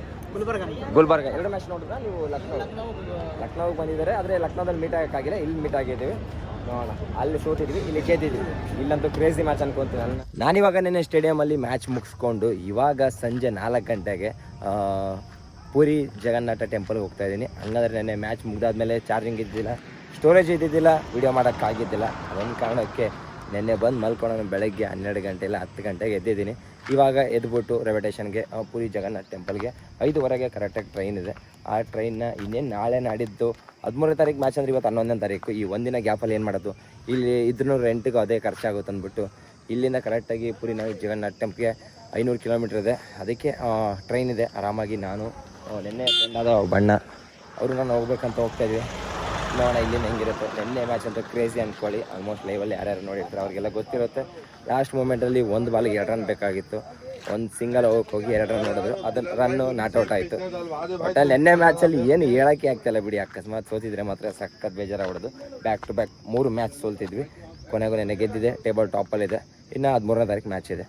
ಗುಲ್ಬರ್ಗ. 2 ಮ್ಯಾಚ್ ನೋಡಿದ್ರೆ ನೀವು ಲಕ್ನೋಗೆ ಬಂದಿದ್ದಾರೆ. ಆದರೆ ಲಕ್ನೋದಲ್ಲಿ ಮೀಟ್ ಆಗೋಕ್ಕಾಗಿಲ್ಲ, ಇಲ್ಲಿ ಮೀಟ್ ಆಗಿದ್ದೀವಿ. ನೋಡೋಣ, ಅಲ್ಲಿ ಸೋತಿದ್ವಿ, ಇಲ್ಲಿ ಗೆದ್ದಿದ್ವಿ. ಇಲ್ಲಂತೂ ಕ್ರೇಜಿ ಮ್ಯಾಚ್ ಅನ್ಕೊತೀನಿ ನಾನಿವಾಗ ನಿನ್ನೆ ಸ್ಟೇಡಿಯಮಲ್ಲಿ ಮ್ಯಾಚ್ ಮುಗಿಸ್ಕೊಂಡು ಇವಾಗ ಸಂಜೆ 4 ಗಂಟೆಗೆ ಪುರಿ ಜಗನ್ನಾಥ ಟೆಂಪಲ್ಗೆ ಹೋಗ್ತಾ ಇದ್ದೀನಿ. ಹಂಗಂದ್ರೆ ನೆನ್ನೆ ಮ್ಯಾಚ್ ಮುಗಿದಾದ್ಮೇಲೆ ಚಾರ್ಜಿಂಗ್ ಇದ್ದಿಲ್ಲ, ಸ್ಟೋರೇಜ್ ಇದ್ದಿದ್ದಿಲ್ಲ, ವೀಡಿಯೋ ಮಾಡೋಕ್ಕಾಗಿದ್ದಿಲ್ಲ. ಅದೊಂದು ಕಾರಣಕ್ಕೆ ನೆನ್ನೆ ಬಂದು ಮಲ್ಕೊಂಡು ಬೆಳಗ್ಗೆ 12 ಗಂಟೆ ಇಲ್ಲ 10 ಗಂಟೆಗೆ ಎದ್ದಿದ್ದೀನಿ. ಇವಾಗ ಎದ್ಬಿಟ್ಟು ರೈಲ್ವೆ ಸ್ಟೇಷನ್ಗೆ ಪುರಿ ಜಗನ್ನಾಥ ಟೆಂಪಲ್ಗೆ 5:15ಗೆ ಕರೆಕ್ಟಾಗಿ ಟ್ರೈನ್ ಇದೆ. ಆ ಟ್ರೈನ್ನ ಇನ್ನೇನು ನಾಳೆ ನಾಡಿದ್ದು 13ನೇ ತಾರೀಕು ಮ್ಯಾಚ್ ಅಂದರೆ ಇವತ್ತು 11ನೇ ತಾರೀಕು. ಈ ಒಂದಿನ ಗ್ಯಾಪಲ್ಲಿ ಏನು ಮಾಡೋದು, ಇಲ್ಲಿ ಇದ್ರೂ ರೆಂಟಿಗೂ ಅದೇ ಖರ್ಚಾಗುತ್ತೆ ಅಂದ್ಬಿಟ್ಟು ಇಲ್ಲಿಂದ ಕರೆಕ್ಟಾಗಿ ಪುರಿ ಜಗನ್ನಾಥ ಟೆಂಪಲ್ಗೆ 500 ಕಿಲೋಮೀಟ್ರ್ ಇದೆ. ಅದಕ್ಕೆ ಟ್ರೈನ್ ಇದೆ. ಆರಾಮಾಗಿ ನಾನು ನೆನ್ನೆ ಫ್ರೆಂಡ್ ಆದ ಬಣ್ಣ ಅವರು ನಾನು ಹೋಗ್ಬೇಕಂತ ಹೋಗ್ತಾಯಿದ್ವಿ. ನೋಡೋಣ ಇಲ್ಲಿಂದ ಹೆಂಗಿರುತ್ತೆ. ನೆನ್ನೆ ಮ್ಯಾಚ್ ಅಂತ ಕ್ರೇಜಿ ಅಂದ್ಕೊಳ್ಳಿ. ಆಲ್ಮೋಸ್ಟ್ ಲೈವಲ್ಲಿ ಯಾರ್ಯಾರು ನೋಡಿರ್ತಾರೆ ಅವ್ರಿಗೆಲ್ಲ ಗೊತ್ತಿರುತ್ತೆ. ಲಾಸ್ಟ್ ಮೂಮೆಂಟಲ್ಲಿ 1 ಬಾಲ್ಗೆ 2 ರನ್ ಬೇಕಾಗಿತ್ತು. ಒಂದು ಸಿಂಗಲ್ ಹೋಗಿ 2 ರನ್ ನೋಡಿದ್ರು, ಅದನ್ನು ರನ್ನು ನಾಟ್ಔಟ್ ಆಯಿತು. ಬಟ್ ನೆನ್ನೆ ಮ್ಯಾಚಲ್ಲಿ ಏನು ಹೇಳೋಕ್ಕೆ ಆಗ್ತಾಯಿಲ್ಲ ಬಿಡಿ. ಅಕಸ್ಮಾತ್ ಸೋತಿದ್ರೆ ಮಾತ್ರ ಸಖತ್ ಬೇಜಾರು ಹೊಡೆದು ಬ್ಯಾಕ್ ಟು ಬ್ಯಾಕ್ 3 ಮ್ಯಾಚ್ ಸೋಲ್ತಿದ್ವಿ. ಕೊನೆಗೂ ನೆನ್ನೆ ಗೆದ್ದಿದೆ, ಟೇಬಲ್ ಟಾಪಲ್ಲಿದೆ. ಇನ್ನು 13ನೇ ತಾರೀಕು ಮ್ಯಾಚ್ ಇದೆ.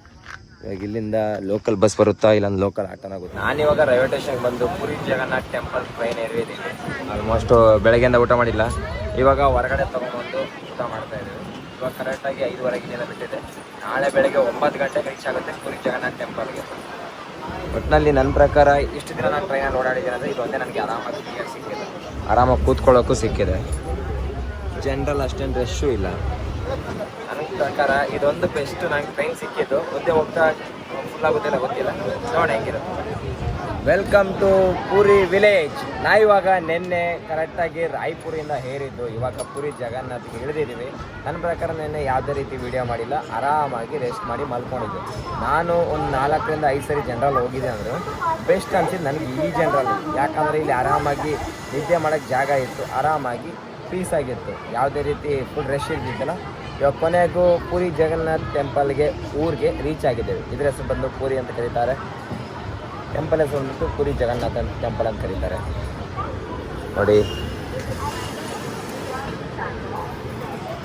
ಇವಾಗ ಇಲ್ಲಿಂದ ಲೋಕಲ್ ಬಸ್ ಬರುತ್ತಾ ಇಲ್ಲೊಂದು ಲೋಕಲ್ ಆಟೋನಾಗುತ್ತೆ. ನಾನಿವಾಗ ರೈಲ್ವೆ ಸ್ಟೇಷನ್ಗೆ ಬಂದು ಪುರಿ ಜಗನ್ನಾಥ ಟೆಂಪಲ್ ಟ್ರೈನ್ ಏರಿದ್ದೀನಿ. ಆಲ್ಮೋಸ್ಟ್ ಬೆಳಗ್ಗೆಯಿಂದ ಊಟ ಮಾಡಿಲ್ಲ. ಇವಾಗ ಹೊರಗಡೆ ತೊಗೊಂಡ್ಬಂದು ಊಟ ಮಾಡ್ತಾಯಿದ್ದೀವಿ. ಇವಾಗ ಕರೆಕ್ಟಾಗಿ 5:15 ದಿನ ಬಿಟ್ಟಿದೆ. ನಾಳೆ ಬೆಳಗ್ಗೆ 9 ಗಂಟೆಗೆ ರೀಚ್ ಆಗುತ್ತೆ ಪುರಿ ಜಗನ್ನಾಥ ಟೆಂಪಲ್ಗೆ. ಒಟ್ಟಿನಲ್ಲಿ ನನ್ನ ಪ್ರಕಾರ ಇಷ್ಟು ದಿನ ನಾನು ಟ್ರೈನಲ್ಲಿ ಓಡಾಡಿದ್ದೀನಿ ಅಂದರೆ ಇದೊಂದೇ ನನಗೆ ಆರಾಮಾಗಿ ಸಿಕ್ಕಿದೆ. ಆರಾಮಾಗಿ ಕೂತ್ಕೊಳ್ಳೋಕ್ಕೂ ಸಿಕ್ಕಿದೆ. ಜನರಲ್ ಅಷ್ಟೇನು ರಶ್ಶು ಇಲ್ಲ. ನನಗೆ ಪ್ರಕಾರ ಇದೊಂದು ಬೆಸ್ಟ್ ನಂಗೆ ಟ್ರೈನ್ ಸಿಕ್ಕಿದ್ದು. ಮುಂದೆ ಹೋಗ್ತಾ ಫುಲ್ ಆಗುತ್ತಿಲ್ಲ ಗೊತ್ತಿಲ್ಲ, ನೋಡೋಣ ಹೆಂಗಿರುತ್ತೆ. Welcome to Puri village. ನಾ ಇವಾಗ ನಿನ್ನೆ ಕರೆಕ್ಟಾಗಿ ರಾಯ್ಪುರಿಂದ ಹೇರಿದ್ದು, ಇವಾಗ ಪುರಿ ಜಗನ್ನಾಥ್ಗೆ ಇಳಿದಿದ್ದೀವಿ. ನನ್ನ ಪ್ರಕಾರ ನಿನ್ನೆ ಯಾವುದೇ ರೀತಿ ವೀಡಿಯೋ ಮಾಡಿಲ್ಲ, ಆರಾಮಾಗಿ ರೆಸ್ಟ್ ಮಾಡಿ ಮಲ್ಕೊಂಡಿದ್ದೆ. ನಾನು ಒಂದು 4 ರಿಂದ 5 ಸರಿ ಜನರಲ್ ಹೋಗಿದೆ ಅಂದರು. ಬೆಸ್ಟ್ ಅನ್ಸಿದ್ದು ನನಗೆ ಈ ಜನರಲ್, ಯಾಕಂದರೆ ಇಲ್ಲಿ ಆರಾಮಾಗಿ ನಿದ್ದೆ ಮಾಡೋಕ್ಕೆ ಜಾಗ ಇತ್ತು, ಆರಾಮಾಗಿ ಪೀಸ್ ಆಗಿತ್ತು, ಯಾವುದೇ ರೀತಿ ಫುಲ್ ರಶ್ ಇದ್ದಿದ್ದಲ್ಲ. ಇವಾಗ ಕೊನೆಗೂ ಪುರಿ ಜಗನ್ನಾಥ್ ಟೆಂಪಲ್ಗೆ ಊರಿಗೆ ರೀಚ್ ಆಗಿದ್ದೇವೆ. ಇದರ ಹೆಸರು ಬಂದು ಪುರಿ ಅಂತ ಕರೀತಾರೆ, ಟೆಂಪಲ್ ಹೆಸರು ಬಂದ್ಬಿಟ್ಟು ಪುರಿ ಜಗನ್ನಾಥ ಟೆಂಪಲ್ ಅಂತ ಕರೀತಾರೆ. ನೋಡಿ,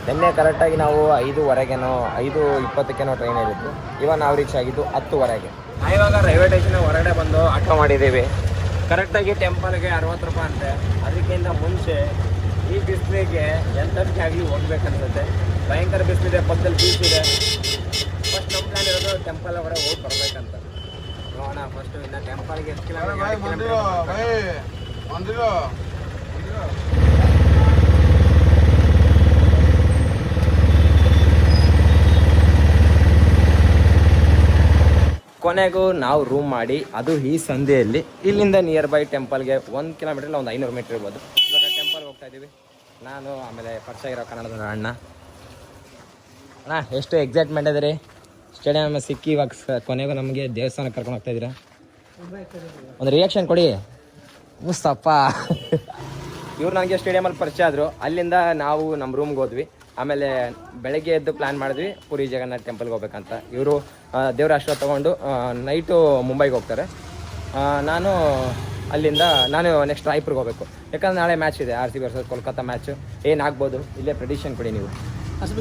ನಿನ್ನೆ ಕರೆಕ್ಟಾಗಿ ನಾವು 5:15 5:20 ಟ್ರೈನ್ ಇರುತ್ತೆ. ಇವಾಗ ನಾವು ರೀಚ್ ಆಗಿದ್ದು 10:00. ಇವಾಗ ರೈಲ್ವೆ ಸ್ಟೇಷನ್ ಹೊರಗಡೆ ಬಂದು ಆಟೋ ಮಾಡಿದ್ದೀವಿ. ಕರೆಕ್ಟಾಗಿ ಟೆಂಪಲ್ಗೆ 60 ರೂಪಾಯಿ ಅಂತೆ. ಅದಕ್ಕಿಂತ ಮುಂಚೆ ಈ ಬಿಸಿಲಿಗೆ ಎಂಥದಕ್ಕೆ ಆಗಲಿ ಹೋಗ್ಬೇಕನ್ಸುತ್ತೆ. ಭಯಂಕರ ಬಿಸಿಲಿದೆ, ಪಕ್ಕದಲ್ಲಿ ಬೀಚ್ ಇದೆ. ಫಸ್ಟ್ ನಮ್ಮ ಪ್ಲಾನ್ ಇರೋದು ಟೆಂಪಲ್ ಹೊರಗೆ ಹೋಗಿ ಬರ್ಬೇಕಂತ. ನೋಡೋಣ ಫಸ್ಟು ಇನ್ನು ಟೆಂಪಲ್ಗೆ ಎಷ್ಟು ಕಿಲೋಮೀಟರ್. ಕೊನೆಗೂ ನಾವು ರೂಮ್ ಮಾಡಿ, ಅದು ಈ ಸಂಧೆಯಲ್ಲಿ ಇಲ್ಲಿಂದ ನಿಯರ್ ಬೈ ಟೆಂಪಲ್ಗೆ 1 ಕಿಲೋಮೀಟರ್ ಇಲ್ಲ 500 ಮೀಟರ್ ಇರ್ಬೋದು. ಇವಾಗ ಟೆಂಪಲ್ಗೆ ಹೋಗ್ತಾ ಇದ್ದೀವಿ. ನಾನು ಆಮೇಲೆ ಪರಿಚಯ ಇರೋ ಕನ್ನಡದ ಅಣ್ಣ. ಎಷ್ಟು ಎಕ್ಸೈಟ್ಮೆಂಟ್ ಇದೆ ರೀ. ಸ್ಟೇಡಿಯಮ್ ಸಿಕ್ಕಿ ಇವಾಗ ಕೊನೆಗೂ ನಮಗೆ ದೇವಸ್ಥಾನಕ್ಕೆ ಕರ್ಕೊಂಡು ಹೋಗ್ತಾ ಇದ್ದೀರಾ. ಒಂದು ರಿಯಾಕ್ಷನ್ ಕೊಡಿ ಮುಸ್ತಪ್ಪ. ಇವ್ರು ನನಗೆ ಸ್ಟೇಡಿಯಮಲ್ಲಿ ಪರಿಚಯ ಆದರು. ಅಲ್ಲಿಂದ ನಾವು ನಮ್ಮ ರೂಮ್ಗೆ ಹೋದ್ವಿ. ಆಮೇಲೆ ಬೆಳಗ್ಗೆ ಎದ್ದು ಪ್ಲ್ಯಾನ್ ಮಾಡಿದ್ವಿ ಪುರಿ ಜಗನ್ನಾಥ್ ಟೆಂಪಲ್ಗೆ ಹೋಗ್ಬೇಕಂತ. ಇವರು ದೇವ್ರ ಆಶೀರ್ವಾದ ತೊಗೊಂಡು ನೈಟು ಮುಂಬೈಗೆ ಹೋಗ್ತಾರೆ. ನಾನು ನೆಕ್ಸ್ಟ್ ರಾಯ್ಪುರ್ಗೆ ಹೋಗಬೇಕು, ಯಾಕಂದ್ರೆ ನಾಳೆ ಮ್ಯಾಚ್ ಇದೆ, RCB ವರ್ಸಸ್ ಕೋಲ್ಕತ್ತಾ ಮ್ಯಾಚು. ಏನಾಗ್ಬೋದು ಇಲ್ಲೇ ಪ್ರೆಡಿಕ್ಷನ್ ಕೊಡಿ ನೀವು. RCB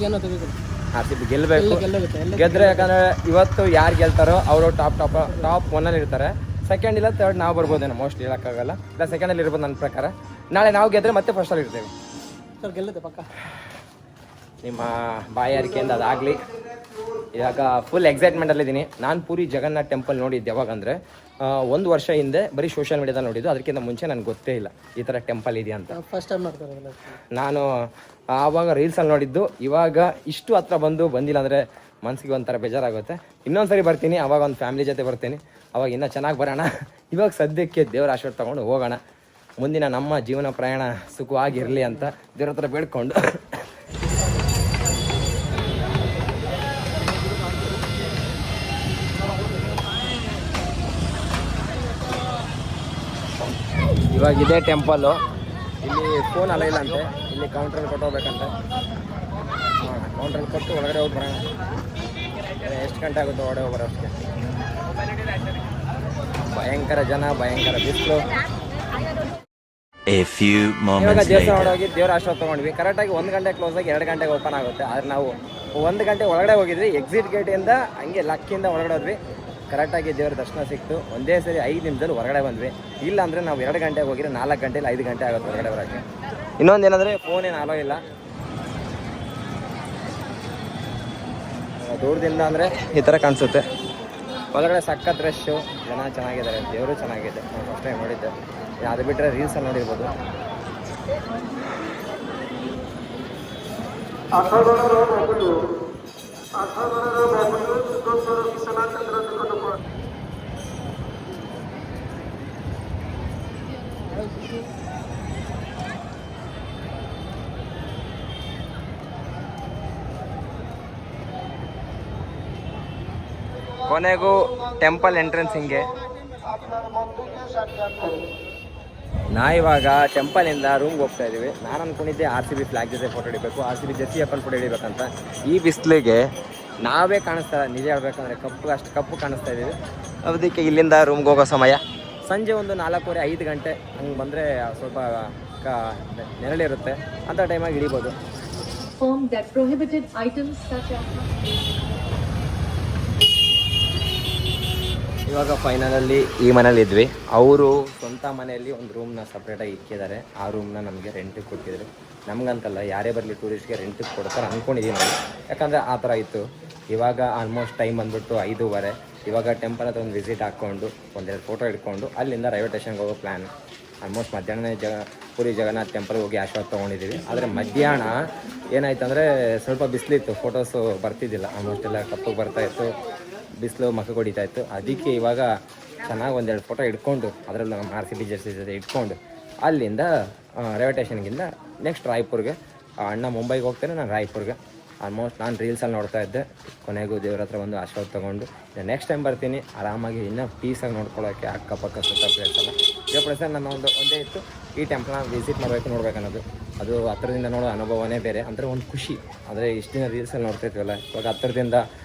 ಗೆಲ್ಲಬೇಕು, ಗೆದ್ದರೆ ಯಾಕಂದರೆ ಇವತ್ತು ಯಾರು ಗೆಲ್ತಾರೋ ಅವರು ಟಾಪ್ 1 ಇರ್ತಾರೆ. ಸೆಕೆಂಡ್ ಇಲ್ಲ ಥರ್ಡ್ ನಾವು ಬರ್ಬೋದೇನೋ, ಮೋಸ್ಟ್ ಹೇಳೋಕ್ಕಾಗಲ್ಲ. ಇಲ್ಲ ಸೆಕೆಂಡಲ್ಲಿ ಇರ್ಬೋದು ನನ್ನ ಪ್ರಕಾರ. ನಾಳೆ ನಾವು ಗೆದ್ದರೆ ಮತ್ತೆ ಫಸ್ಟಲ್ಲಿ ಇರ್ತೇವೆ. ಸರ್ ಗೆಲ್ಲುತ್ತೆ ಪಕ್ಕ. ನಿಮ್ಮ ಬಾಯಾರಿಕೆಯಿಂದ ಅದಾಗಲಿ. ಇವಾಗ ಫುಲ್ ಎಕ್ಸೈಟ್ಮೆಂಟಲ್ಲಿದ್ದೀನಿ. ನಾನು ಪುರಿ ಜಗನ್ನಾಥ್ ಟೆಂಪಲ್ ನೋಡಿದ್ದು ಯಾವಾಗಂದರೆ 1 ವರ್ಷ ಹಿಂದೆ ಬರೀ ಸೋಷಿಯಲ್ ಮೀಡಿಯಾದಲ್ಲಿ ನೋಡಿದ್ದು. ಅದಕ್ಕಿಂತ ಮುಂಚೆ ನನಗೆ ಗೊತ್ತೇ ಇಲ್ಲ ಈ ಥರ ಟೆಂಪಲ್ ಇದೆಯಾ ಅಂತ. ಫಸ್ಟ್ ಟೈಮ್ ಮಾಡ್ತಾರೆ. ನಾನು ಆವಾಗ ರೀಲ್ಸಲ್ಲಿ ನೋಡಿದ್ದು. ಇವಾಗ ಇಷ್ಟು ಹತ್ರ ಬಂದಿಲ್ಲ ಅಂದರೆ ಮನಸ್ಸಿಗೆ ಒಂಥರ ಬೇಜಾರಾಗುತ್ತೆ. ಇನ್ನೊಂದು ಸರಿ ಬರ್ತೀನಿ, ಅವಾಗ ಒಂದು ಫ್ಯಾಮಿಲಿ ಜೊತೆ ಬರ್ತೀನಿ, ಅವಾಗ ಇನ್ನೂ ಚೆನ್ನಾಗಿ ಬರೋಣ. ಇವಾಗ ಸದ್ಯಕ್ಕೆ ದೇವರ ಆಶೀರ್ವಾದ ತೊಗೊಂಡು ಹೋಗೋಣ. ಮುಂದಿನ ನಮ್ಮ ಜೀವನ ಪ್ರಯಾಣ ಸುಖವಾಗಿರಲಿ ಅಂತ ದೇವ್ರ ಹತ್ರ ಬೇಡ್ಕೊಂಡು ಇವಾಗ ಇದೇ ಟೆಂಪಲ್ಲು. ಇಲ್ಲಿ ಫೋನ್ ಅಲ್ಲ ಇಲ್ಲ ಅಂತೆ, ಇಲ್ಲಿ ಕೌಂಟ್ರಲ್ಲಿ ಕೊಟ್ಟು ಹೋಗ್ಬೇಕಂತೆ. ಕೌಂಟ್ರಲ್ಲಿ ಕೊಟ್ಟು ಒಳಗಡೆ ಹೋಗಿ ಬರೋಣ. ಎಷ್ಟು ಗಂಟೆ ಆಗುತ್ತೋ ಒಳಗಡೆ ಹೋಗಿ ಬರೋಷ್ಟಕ್ಕೆ. ಭಯಂಕರ ಜನ, ಭಯಂಕರ ಬಿಸಿಲು. ಇವಾಗ ದೇವಸ್ಥಾನ ಹೋಗಿ ದೇವರ ಆಶೀರ್ವಾದ ತೊಗೊಂಡ್ವಿ. ಕರೆಕ್ಟಾಗಿ 1 ಗಂಟೆ ಕ್ಲೋಸ್ ಆಗಿ 2 ಗಂಟೆಗೆ ಓಪನ್ ಆಗುತ್ತೆ. ಆದರೆ ನಾವು 1 ಗಂಟೆ ಒಳಗಡೆ ಹೋಗಿದ್ವಿ. ಎಕ್ಸಿಟ್ ಗೇಟಿಂದ ಹಂಗೆ ಲಕ್ಕಿಂದ ಒಳಗಡೆ ಹೋದ್ವಿ. ಕರೆಕ್ಟಾಗಿ ದೇವರ ದರ್ಶನ ಸಿಕ್ತು. ಒಂದೇ ಸರಿ 5 ನಿಮಿಷದಲ್ಲಿ ಹೊರಗಡೆ ಬಂದ್ವಿ. ಇಲ್ಲ ಅಂದರೆ ನಾವು 2 ಗಂಟೆಗೆ ಹೋಗಿದ್ರೆ 4 ಗಂಟೆಲಿ 5 ಗಂಟೆ ಆಗುತ್ತೆ ಹೊರಗಡೆ ಬರೋಕ್ಕೆ. ಇನ್ನೊಂದೇನೆಂದರೆ ಫೋನ್ ಏನು ಅಲೋ ಇಲ್ಲ ದೂರದಿಂದ. ಅಂದರೆ ಈ ಥರ ಕಾಣಿಸುತ್ತೆ. ಒಳಗಡೆ ಸಖತ್ ರಶ್ಶು, ಜನ ಚೆನ್ನಾಗಿದ್ದಾರೆ, ದೇವರು ಚೆನ್ನಾಗಿದೆ. ನಾನು ಫಸ್ಟ್ ಟೈಮ್ ನೋಡಿದ್ದೆ. ಅದು ಬಿಟ್ಟರೆ ರೀಲ್ಸಲ್ಲಿ ನೋಡಿರ್ಬೋದು. ಕೊನೆಗೂ ಟೆಂಪಲ್ ಎಂಟ್ರೆನ್ಸ್ ಹಿಂಗೆ. ನಾ ಇವಾಗ ಟೆಂಪಲಿಂದ ರೂಮ್ಗೆ ಹೋಗ್ತಾ ಇದ್ದೀವಿ. ನಾನು ಅಂದ್ಕೊಂಡಿದ್ದೆ RCB ಫ್ಲಾಗ್ ಜೊತೆ ಫೋಟೋ ಹಿಡಿಬೇಕು, RCB ಜರ್ಸಿ ಹಾಕೊಂಡು ಫೋಟೋ ಹಿಡಿಬೇಕಂತ. ಈ ಬಿಸಿಲಿಗೆ ನಾವೇ ಕಾಣಿಸ್ತಾ, ನಿಜ ಹೇಳ್ಬೇಕಂದ್ರೆ ಅಷ್ಟು ಕಪ್ಪು ಕಾಣಿಸ್ತಾ ಇದ್ದೀವಿ. ಅದಕ್ಕೆ ಇಲ್ಲಿಂದ ರೂಮ್ಗೆ ಹೋಗೋ ಸಮಯ ಸಂಜೆ ಒಂದು 4:15 5 ಗಂಟೆ ಹಂಗೆ ಬಂದರೆ ಸ್ವಲ್ಪ ನೆರಳಿರುತ್ತೆ. ಅಂಥ ಟೈಮಾಗಿ ಹಿಡಿಬೋದು. ಇವಾಗ ಫೈನಲಲ್ಲಿ ಈ ಮನೇಲಿ ಇದ್ವಿ. ಅವರು ಸ್ವಂತ ಮನೆಯಲ್ಲಿ ಒಂದು ರೂಮ್ನ ಸಪ್ರೇಟಾಗಿ ಇಕ್ಕಿದ್ದಾರೆ. ಆ ರೂಮ್ನ ನಮಗೆ ರೆಂಟಿಗೆ ಕೊಟ್ಟಿದ್ರು. ನಮಗಂತಲ್ಲ, ಯಾರೇ ಬರಲಿ ಟೂರಿಸ್ಟ್ಗೆ ರೆಂಟಿಗೆ ಕೊಡ್ತಾರೆ ಅಂದ್ಕೊಂಡಿದ್ದೀವಿ ನಾವು. ಯಾಕಂದರೆ ಆ ಥರ ಇತ್ತು. ಇವಾಗ ಆಲ್ಮೋಸ್ಟ್ ಟೈಮ್ ಬಂದುಬಿಟ್ಟು 5:15. ಇವಾಗ ಟೆಂಪಲ್ ಹತ್ರ ಒಂದು ವಿಸಿಟ್ ಹಾಕ್ಕೊಂಡು 1-2 ಫೋಟೋ ಹಿಡ್ಕೊಂಡು ಅಲ್ಲಿಂದ ರೈಲ್ವೆ ಸ್ಟೇಷನ್ಗೆ ಹೋಗೋ ಪ್ಲ್ಯಾನ್. ಆಲ್ಮೋಸ್ಟ್ ಮಧ್ಯಾಹ್ನ ಪುರಿ ಜಗನ್ನಾಥ್ ಟೆಂಪಲ್ಗೆ ಹೋಗಿ ಆಶೀರ್ವಾದ ತೊಗೊಂಡಿದ್ದೀವಿ. ಆದರೆ ಮಧ್ಯಾಹ್ನ ಏನಾಯ್ತು ಅಂದರೆ ಸ್ವಲ್ಪ ಬಿಸಿಲಿತ್ತು, ಫೋಟೋಸು ಬರ್ತಿದ್ದಿಲ್ಲ, ಆಲ್ಮೋಸ್ಟ್ ಎಲ್ಲ ಕಪ್ಪಗೆ ಬರ್ತಾಯಿತ್ತು, ಬಿಸಿಲು ಮಕ್ಕ ಹೊಡಿತಾಯಿತ್ತು. ಅದಕ್ಕೆ ಇವಾಗ ಚೆನ್ನಾಗಿ ಒಂದೆರಡು ಫೋಟೋ ಇಟ್ಕೊಂಡು ಅದರಲ್ಲೂ ನಮ್ಮ RCB ಜರ್ಸಿ ಜೊತೆ ಇಟ್ಕೊಂಡು ಅಲ್ಲಿಂದ ರೈಲ್ವೆ ಸ್ಟೇಷನ್ಗಿಂದ ನೆಕ್ಸ್ಟ್ ರಾಯ್ಪುರ್ಗೆ, ಅಣ್ಣ ಮುಂಬೈಗೆ ಹೋಗ್ತೇನೆ, ನಾನು ರಾಯ್ಪುರ್ಗೆ. ಆಲ್ಮೋಸ್ಟ್ ನಾನು ರೀಲ್ಸಲ್ಲಿ ನೋಡ್ತಾ ಇದ್ದೆ, ಕೊನೆಗೂ ದೇವ್ರ ಹತ್ರ ಒಂದು ಆಶೀರ್ವಾದ ತೊಗೊಂಡು ನೆಕ್ಸ್ಟ್ ಟೈಮ್ ಬರ್ತೀನಿ ಆರಾಮಾಗಿ ಇನ್ನೂ ಪೀಸಾಗಿ ನೋಡ್ಕೊಳ್ಳೋಕ್ಕೆ ಅಕ್ಕಪಕ್ಕ ಸುತ್ತ ಪ್ಲೇಸಲ್ಲ. ಇರೋ ಪ್ಲೇಸಲ್ಲಿ ನನ್ನ ಒಂದೇ ಇತ್ತು, ಈ ಟೆಂಪಲ್ನ ವಿಸಿಟ್ ಮಾಡಬೇಕು, ನೋಡ್ಬೇಕನ್ನೋದು. ಅದು ಹತ್ರದಿಂದ ನೋಡೋ ಅನುಭವನೇ ಬೇರೆ, ಅಂದರೆ ಒಂದು ಖುಷಿ. ಆದರೆ ಇಷ್ಟು ದಿನ ರೀಲ್ಸಲ್ಲಿ ನೋಡ್ತಾ ಇದ್ವಲ್ಲ, ಇವಾಗ ಹತ್ರದಿಂದ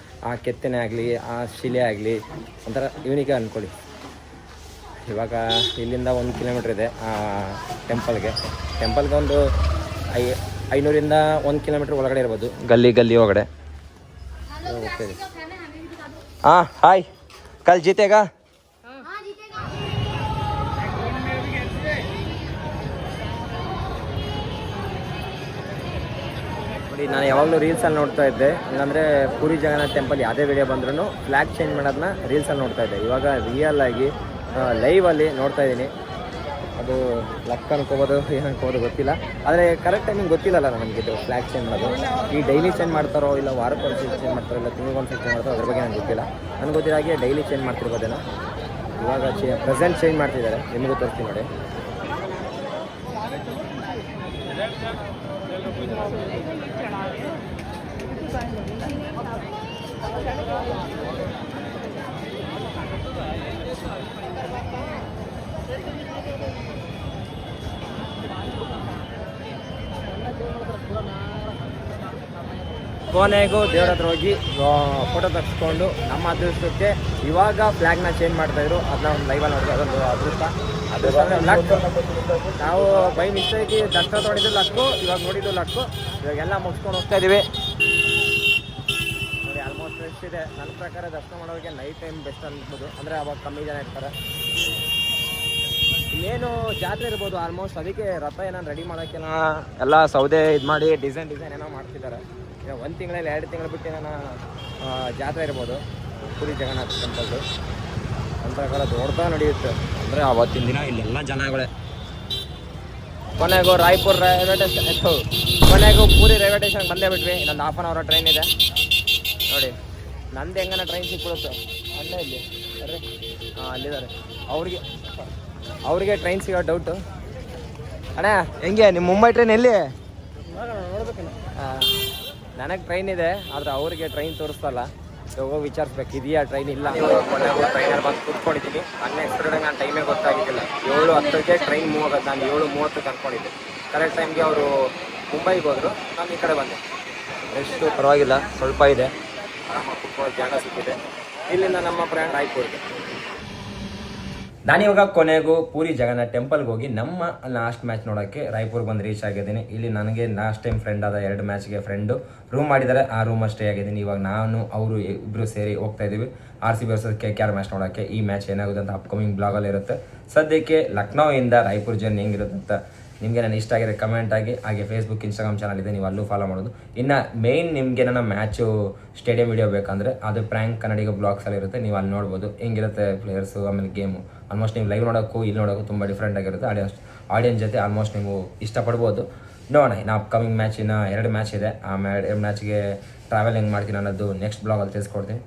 ಆ ಕೆತ್ತನೆ ಆಗಲಿ, ಆ ಶಿಲೆ ಆಗಲಿ ಒಂಥರ ಯೂನಿಕ್ ಅಂದ್ಕೊಳ್ಳಿ. ಇವಾಗ ಇಲ್ಲಿಂದ 1 ಕಿಲೋಮೀಟ್ರ್ ಇದೆ ಆ ಟೆಂಪಲ್ಗೆ ಒಂದು 500ರಿಂದ 1 ಕಿಲೋಮೀಟ್ರ್ ಒಳಗಡೆ ಇರ್ಬೋದು, ಗಲ್ಲಿ ಒಳಗಡೆ. ಹಾಂ ಹಾಯ್, ಕಲ್ ಜೀತೆಗಾ? ನೋಡಿ, ನಾನು ಯಾವಾಗಲೂ ರೀಲ್ಸಲ್ಲಿ ನೋಡ್ತಾ ಇದ್ದೆ, ಹಂಗಂದರೆ ಪುರಿ ಜಗನ್ನಾಥ್ ಟೆಂಪಲ್ ಯಾವುದೇ ವಿಡಿಯೋ ಬಂದ್ರೂ ಫ್ಲ್ಯಾಗ್ ಚೇಂಜ್ ಮಾಡೋದನ್ನ ರೀಲ್ಸಲ್ಲಿ ನೋಡ್ತಾ ಇದ್ದೆ. ಇವಾಗ ರಿಯಲ್ ಆಗಿ ಲೈವಲ್ಲಿ ನೋಡ್ತಾ ಇದ್ದೀನಿ. ಅದು ಲಕ್ ಅನ್ಕೋಬೋದು, ಏನು ಅನ್ಕೋಬೋದು ಗೊತ್ತಿಲ್ಲ, ಆದರೆ ಕರೆಕ್ಟ್ ಟೈಮಿಂಗ್ ಗೊತ್ತಿಲ್ಲಲ್ಲ ನನಗಿದು ಫ್ಲ್ಯಾಗ್ ಚೇಂಜ್ ಮಾಡೋದು. ಈ ಡೈಲಿ ಚೇಂಜ್ ಮಾಡ್ತಾರೋ, ಇಲ್ಲ ವಾರಕ್ಕೊಂದು ಚೇಂಜ್ ಮಾಡ್ತಾರೋ, ಇಲ್ಲ ತಿಂಗಳಿಗೊಂದು ಚೇಂಜ್ ಮಾಡ್ತಾರೋ, ಅದ್ರ ಬಗ್ಗೆ ನನಗೆ ಗೊತ್ತಿಲ್ಲ. ನನಗೆ ಗೊತ್ತಿರೋ ಹಾಗೆ ಡೈಲಿ ಚೇಂಜ್ ಮಾಡ್ತಿರ್ಬೋದೇನೋ. ಇವಾಗ ಪ್ರೆಸೆಂಟ್ ಚೇಂಜ್ ಮಾಡ್ತಿದ್ದಾರೆ, ನಿಮಗೂ ತೋರಿಸ್ತೀನಿ ನೋಡಿ. ಕೊನೆಗೂ ದೇವ್ರ ಹತ್ರ ಹೋಗಿ ಫೋಟೋ ತೆಗೆಸ್ಕೊಂಡು ನಮ್ಮ ಅದೃಷ್ಟಕ್ಕೆ ಇವಾಗ ಫ್ಲ್ಯಾಗ್ನ ಚೇಂಜ್ ಮಾಡ್ತಾಯಿದ್ರು. ಅದನ್ನ ಒಂದು ಲೈವಲ್ಲಿ ನೋಡಿದ್ರು, ಅದೊಂದು ಅದೃಷ್ಟ ಅಂದರೆ ಲಕ್ಕು. ನಾವು ಬೈ ಮಿಸ್ಟೇಕಿ ದರ್ಶನ ತೊಗೊಂಡಿದ್ದು ಲಕ್ಕು, ಇವಾಗ ನೋಡಿದ್ದು ಲಕ್ಕು. ಇವಾಗೆಲ್ಲ ಮುಗಿಸ್ಕೊಂಡು ಹೋಗ್ತಾ ಇದ್ದೀವಿ ನೋಡಿ. ಆಲ್ಮೋಸ್ಟ್ ಫ್ರೆಶ್ ಇದೆ. ನನ್ನ ಪ್ರಕಾರ ದರ್ಶನ ಮಾಡೋರಿಗೆ ನೈಟ್ ಟೈಮ್ ಬೆಸ್ಟ್ ಅನ್ಬೋದು, ಅಂದರೆ ಅವಾಗ ಕಮ್ಮಿ ಜನ ಇರ್ತಾರೆ. ಇನ್ನೇನು ಜಾತ್ರೆ ಇರ್ಬೋದು ಆಲ್ಮೋಸ್ಟ್, ಅದಕ್ಕೆ ರಥ ಏನೋ ರೆಡಿ ಮಾಡೋಕ್ಕೆಲ್ಲ ಎಲ್ಲ ಸೌದೆ ಇದು ಮಾಡಿ ಡಿಸೈನ್ ಏನೋ ಮಾಡ್ತಿದ್ದಾರೆ. 1 ತಿಂಗಳಲ್ಲಿ 2 ತಿಂಗಳು ಬಿಟ್ಟು ಏನೋ ಜಾತ್ರೆ ಇರ್ಬೋದು ಪುರಿ ಜಗನ್ನಾಥ್ ಟೆಂಪಲ್ದು. ನನ್ನ ಪ್ರಕಾರ ದೊಡ್ಡದಾಗ ನಡೆಯುತ್ತೆ, ಅಂದರೆ ಆವತ್ತಿನ ದಿನ ಇಲ್ಲೆಲ್ಲ ಜನಗಳೇ. ಕೊನೆಗೂ ರಾಯ್ಪುರ್ ರೈಲ್ವೆ ಸ್ಟೇಷನ್, ಕೊನೆಗೂ ಪೂರಿ ರೈಲ್ವೆ ಸ್ಟೇಷನ್ಗೆ ಬಂದೇ ಬಿಟ್ವಿ. ಇನ್ನೊಂದು 1/2 hour ಟ್ರೈನ್ ಇದೆ ನೋಡಿ. ನಂದು ಹೆಂಗನ ಟ್ರೈನ್ ಸಿಕ್ಬಿಡುತ್ತೆ, ಅಲ್ಲೇ ಇಲ್ಲಿ ಬರ್ರಿ. ಅಲ್ಲಿದ್ದಾರೆ, ಅವ್ರಿಗೆ ಟ್ರೈನ್ ಸಿಗೋ ಡೌಟು. ಅಣ್ಣ ಹೆಂಗೆ ನಿಮ್ಮ ಮುಂಬೈ ಟ್ರೈನ್ ಎಲ್ಲಿ? ನನಗೆ ಟ್ರೈನ್ ಇದೆ, ಆದರೆ ಅವ್ರಿಗೆ ಟ್ರೈನ್ ತೋರಿಸ್ತಲ್ಲ. ಹೋಗಿ ವಿಚಾರಿಸ್ಬೇಕು, ಇದೆಯಾ ಟ್ರೈನ್ ಇಲ್ಲ. ಕೊನೆಗೂ ಟ್ರೈನಲ್ಲಿ ಬಂದು ಕೂತ್ಕೊಂಡಿದ್ದೀನಿ. ಅನ್ಎಕ್ಸ್ಪೆಕ್ಟೆಡ್ ನಾನು ಟೈಮೇ ಗೊತ್ತಾಗಿದ್ದಿಲ್ಲ. 7:10ಕ್ಕೆ ಟ್ರೈನ್ ಮೂವ್ ಆಗೋದು, ನಾನು 7:30ಕ್ಕೆ ಅಂದ್ಕೊಂಡಿದ್ದೆ. ಕರೆಕ್ಟ್ ಟೈಮ್ಗೆ ಅವರು ಮುಂಬೈಗೆ ಹೋದರು, ನಾನು ಈ ಕಡೆ ಬಂದೆ. ಎಷ್ಟು ಪರವಾಗಿಲ್ಲ, ಸ್ವಲ್ಪ ಇದೆ, ಆರಾಮಾಗಿ ಕೂತ್ಕೊಳ್ಳೋ ಜಾಗ ಸಿಕ್ಕಿದೆ. ಇಲ್ಲಿಂದ ನಮ್ಮ ಪ್ರಯಾಣ ರಾಯ್ಪುರ್ಗೆ. ನಾನಿವಾಗ ಕೊನೆಗೂ ಪೂರಿ ಜಗನ್ನಾಥ್ ಟೆಂಪಲ್ಗೆ ಹೋಗಿ ನಮ್ಮ ಲಾಸ್ಟ್ ಮ್ಯಾಚ್ ನೋಡೋಕ್ಕೆ ರಾಯ್ಪುರ್ಗೆ ಬಂದು ರೀಚ್ ಆಗಿದ್ದೀನಿ. ಇಲ್ಲಿ ನನಗೆ ಲಾಸ್ಟ್ ಟೈಮ್ ಫ್ರೆಂಡ್ ಆದ 2 ಮ್ಯಾಚ್ಗೆ ಫ್ರೆಂಡು ರೂಮ್ ಮಾಡಿದ್ದಾರೆ, ಆ ರೂಮಲ್ಲಿ ಸ್ಟೇ ಆಗಿದ್ದೀನಿ. ಇವಾಗ ನಾನು ಅವರು ಇಬ್ಬರು ಸೇರಿ ಹೋಗ್ತಾ ಇದ್ದೀವಿ RCB ವರ್ಸಸ್ KKR ಮ್ಯಾಚ್ ನೋಡೋಕ್ಕೆ. ಈ ಮ್ಯಾಚ್ ಏನಾಗುತ್ತೆ ಅಂತ ಅಪ್ಕಮಿಂಗ್ ಬ್ಲಾಗಲ್ಲಿ ಇರುತ್ತೆ. ಸದ್ಯಕ್ಕೆ ಲಕ್ನೋಯಿಂದ ರಾಯ್ಪುರ್ ಜರ್ನಿ ಹೆಂಗಿರುತ್ತೆ ಅಂತ ನಿಮಗೆ ನಾನು ಇಷ್ಟ ಆಗಿರೋ ಕಮೆಂಟ್ ಆಗಿ, ಹಾಗೆ ಫೇಸ್ಬುಕ್ ಇನ್ಸ್ಟಾಗ್ರಾಮ್ ಚಾನಲ್ ಇದೆ, ನೀವು ಅಲ್ಲೂ ಫಾಲೋ ಮಾಡೋದು. ಇನ್ನು ಮೇಯ್ನ್ ನಿಮಗೆ ನನ್ನ ಮ್ಯಾಚು ಸ್ಟೇಡಿಯಂ ವಿಡಿಯೋ ಬೇಕಂದರೆ ಅದು ಪ್ರ್ಯಾಂಕ್ ಕನ್ನಡಿಗ ಬ್ಲಾಗ್ಸಲ್ಲಿ ಇರುತ್ತೆ, ನೀವು ಅಲ್ಲಿ ನೋಡ್ಬೋದು ಹೆಂಗಿರುತ್ತೆ ಪ್ಲೇಯರ್ಸು, ಆಮೇಲೆ ಗೇಮು. ಆಲ್ಮೋಸ್ಟ್ ನೀವು ಲೈವ್ ನೋಡೋಕ್ಕೂ ಇಲ್ಲಿ ನೋಡೋಕ್ಕೂ ತುಂಬ ಡಿಫ್ರೆಂಟ್ ಆಗಿರುತ್ತೆ. ಆಡಿಯನ್ಸ್ ಜೊತೆ ಆಲ್ಮೋಸ್ಟ್ ನೀವು ಇಷ್ಟಪಡ್ಬೋದು. ನೋಡೋಣ, ಇನ್ನು ಅಪ್ಕಮಿಂಗ್ ಮ್ಯಾಚಿನ 2 ಮ್ಯಾಚ್ ಇದೆ. ಆ 2 ಮ್ಯಾಚ್ಗೆ ಟ್ರಾವೆಲ್ ಹೆಂಗೆ ಮಾಡ್ತೀನಿ ಅನ್ನೋದು ನೆಕ್ಸ್ಟ್ ಬ್ಲಾಗಲ್ಲಿ ತಿಳಿಸ್ಕೊಡ್ತೀನಿ.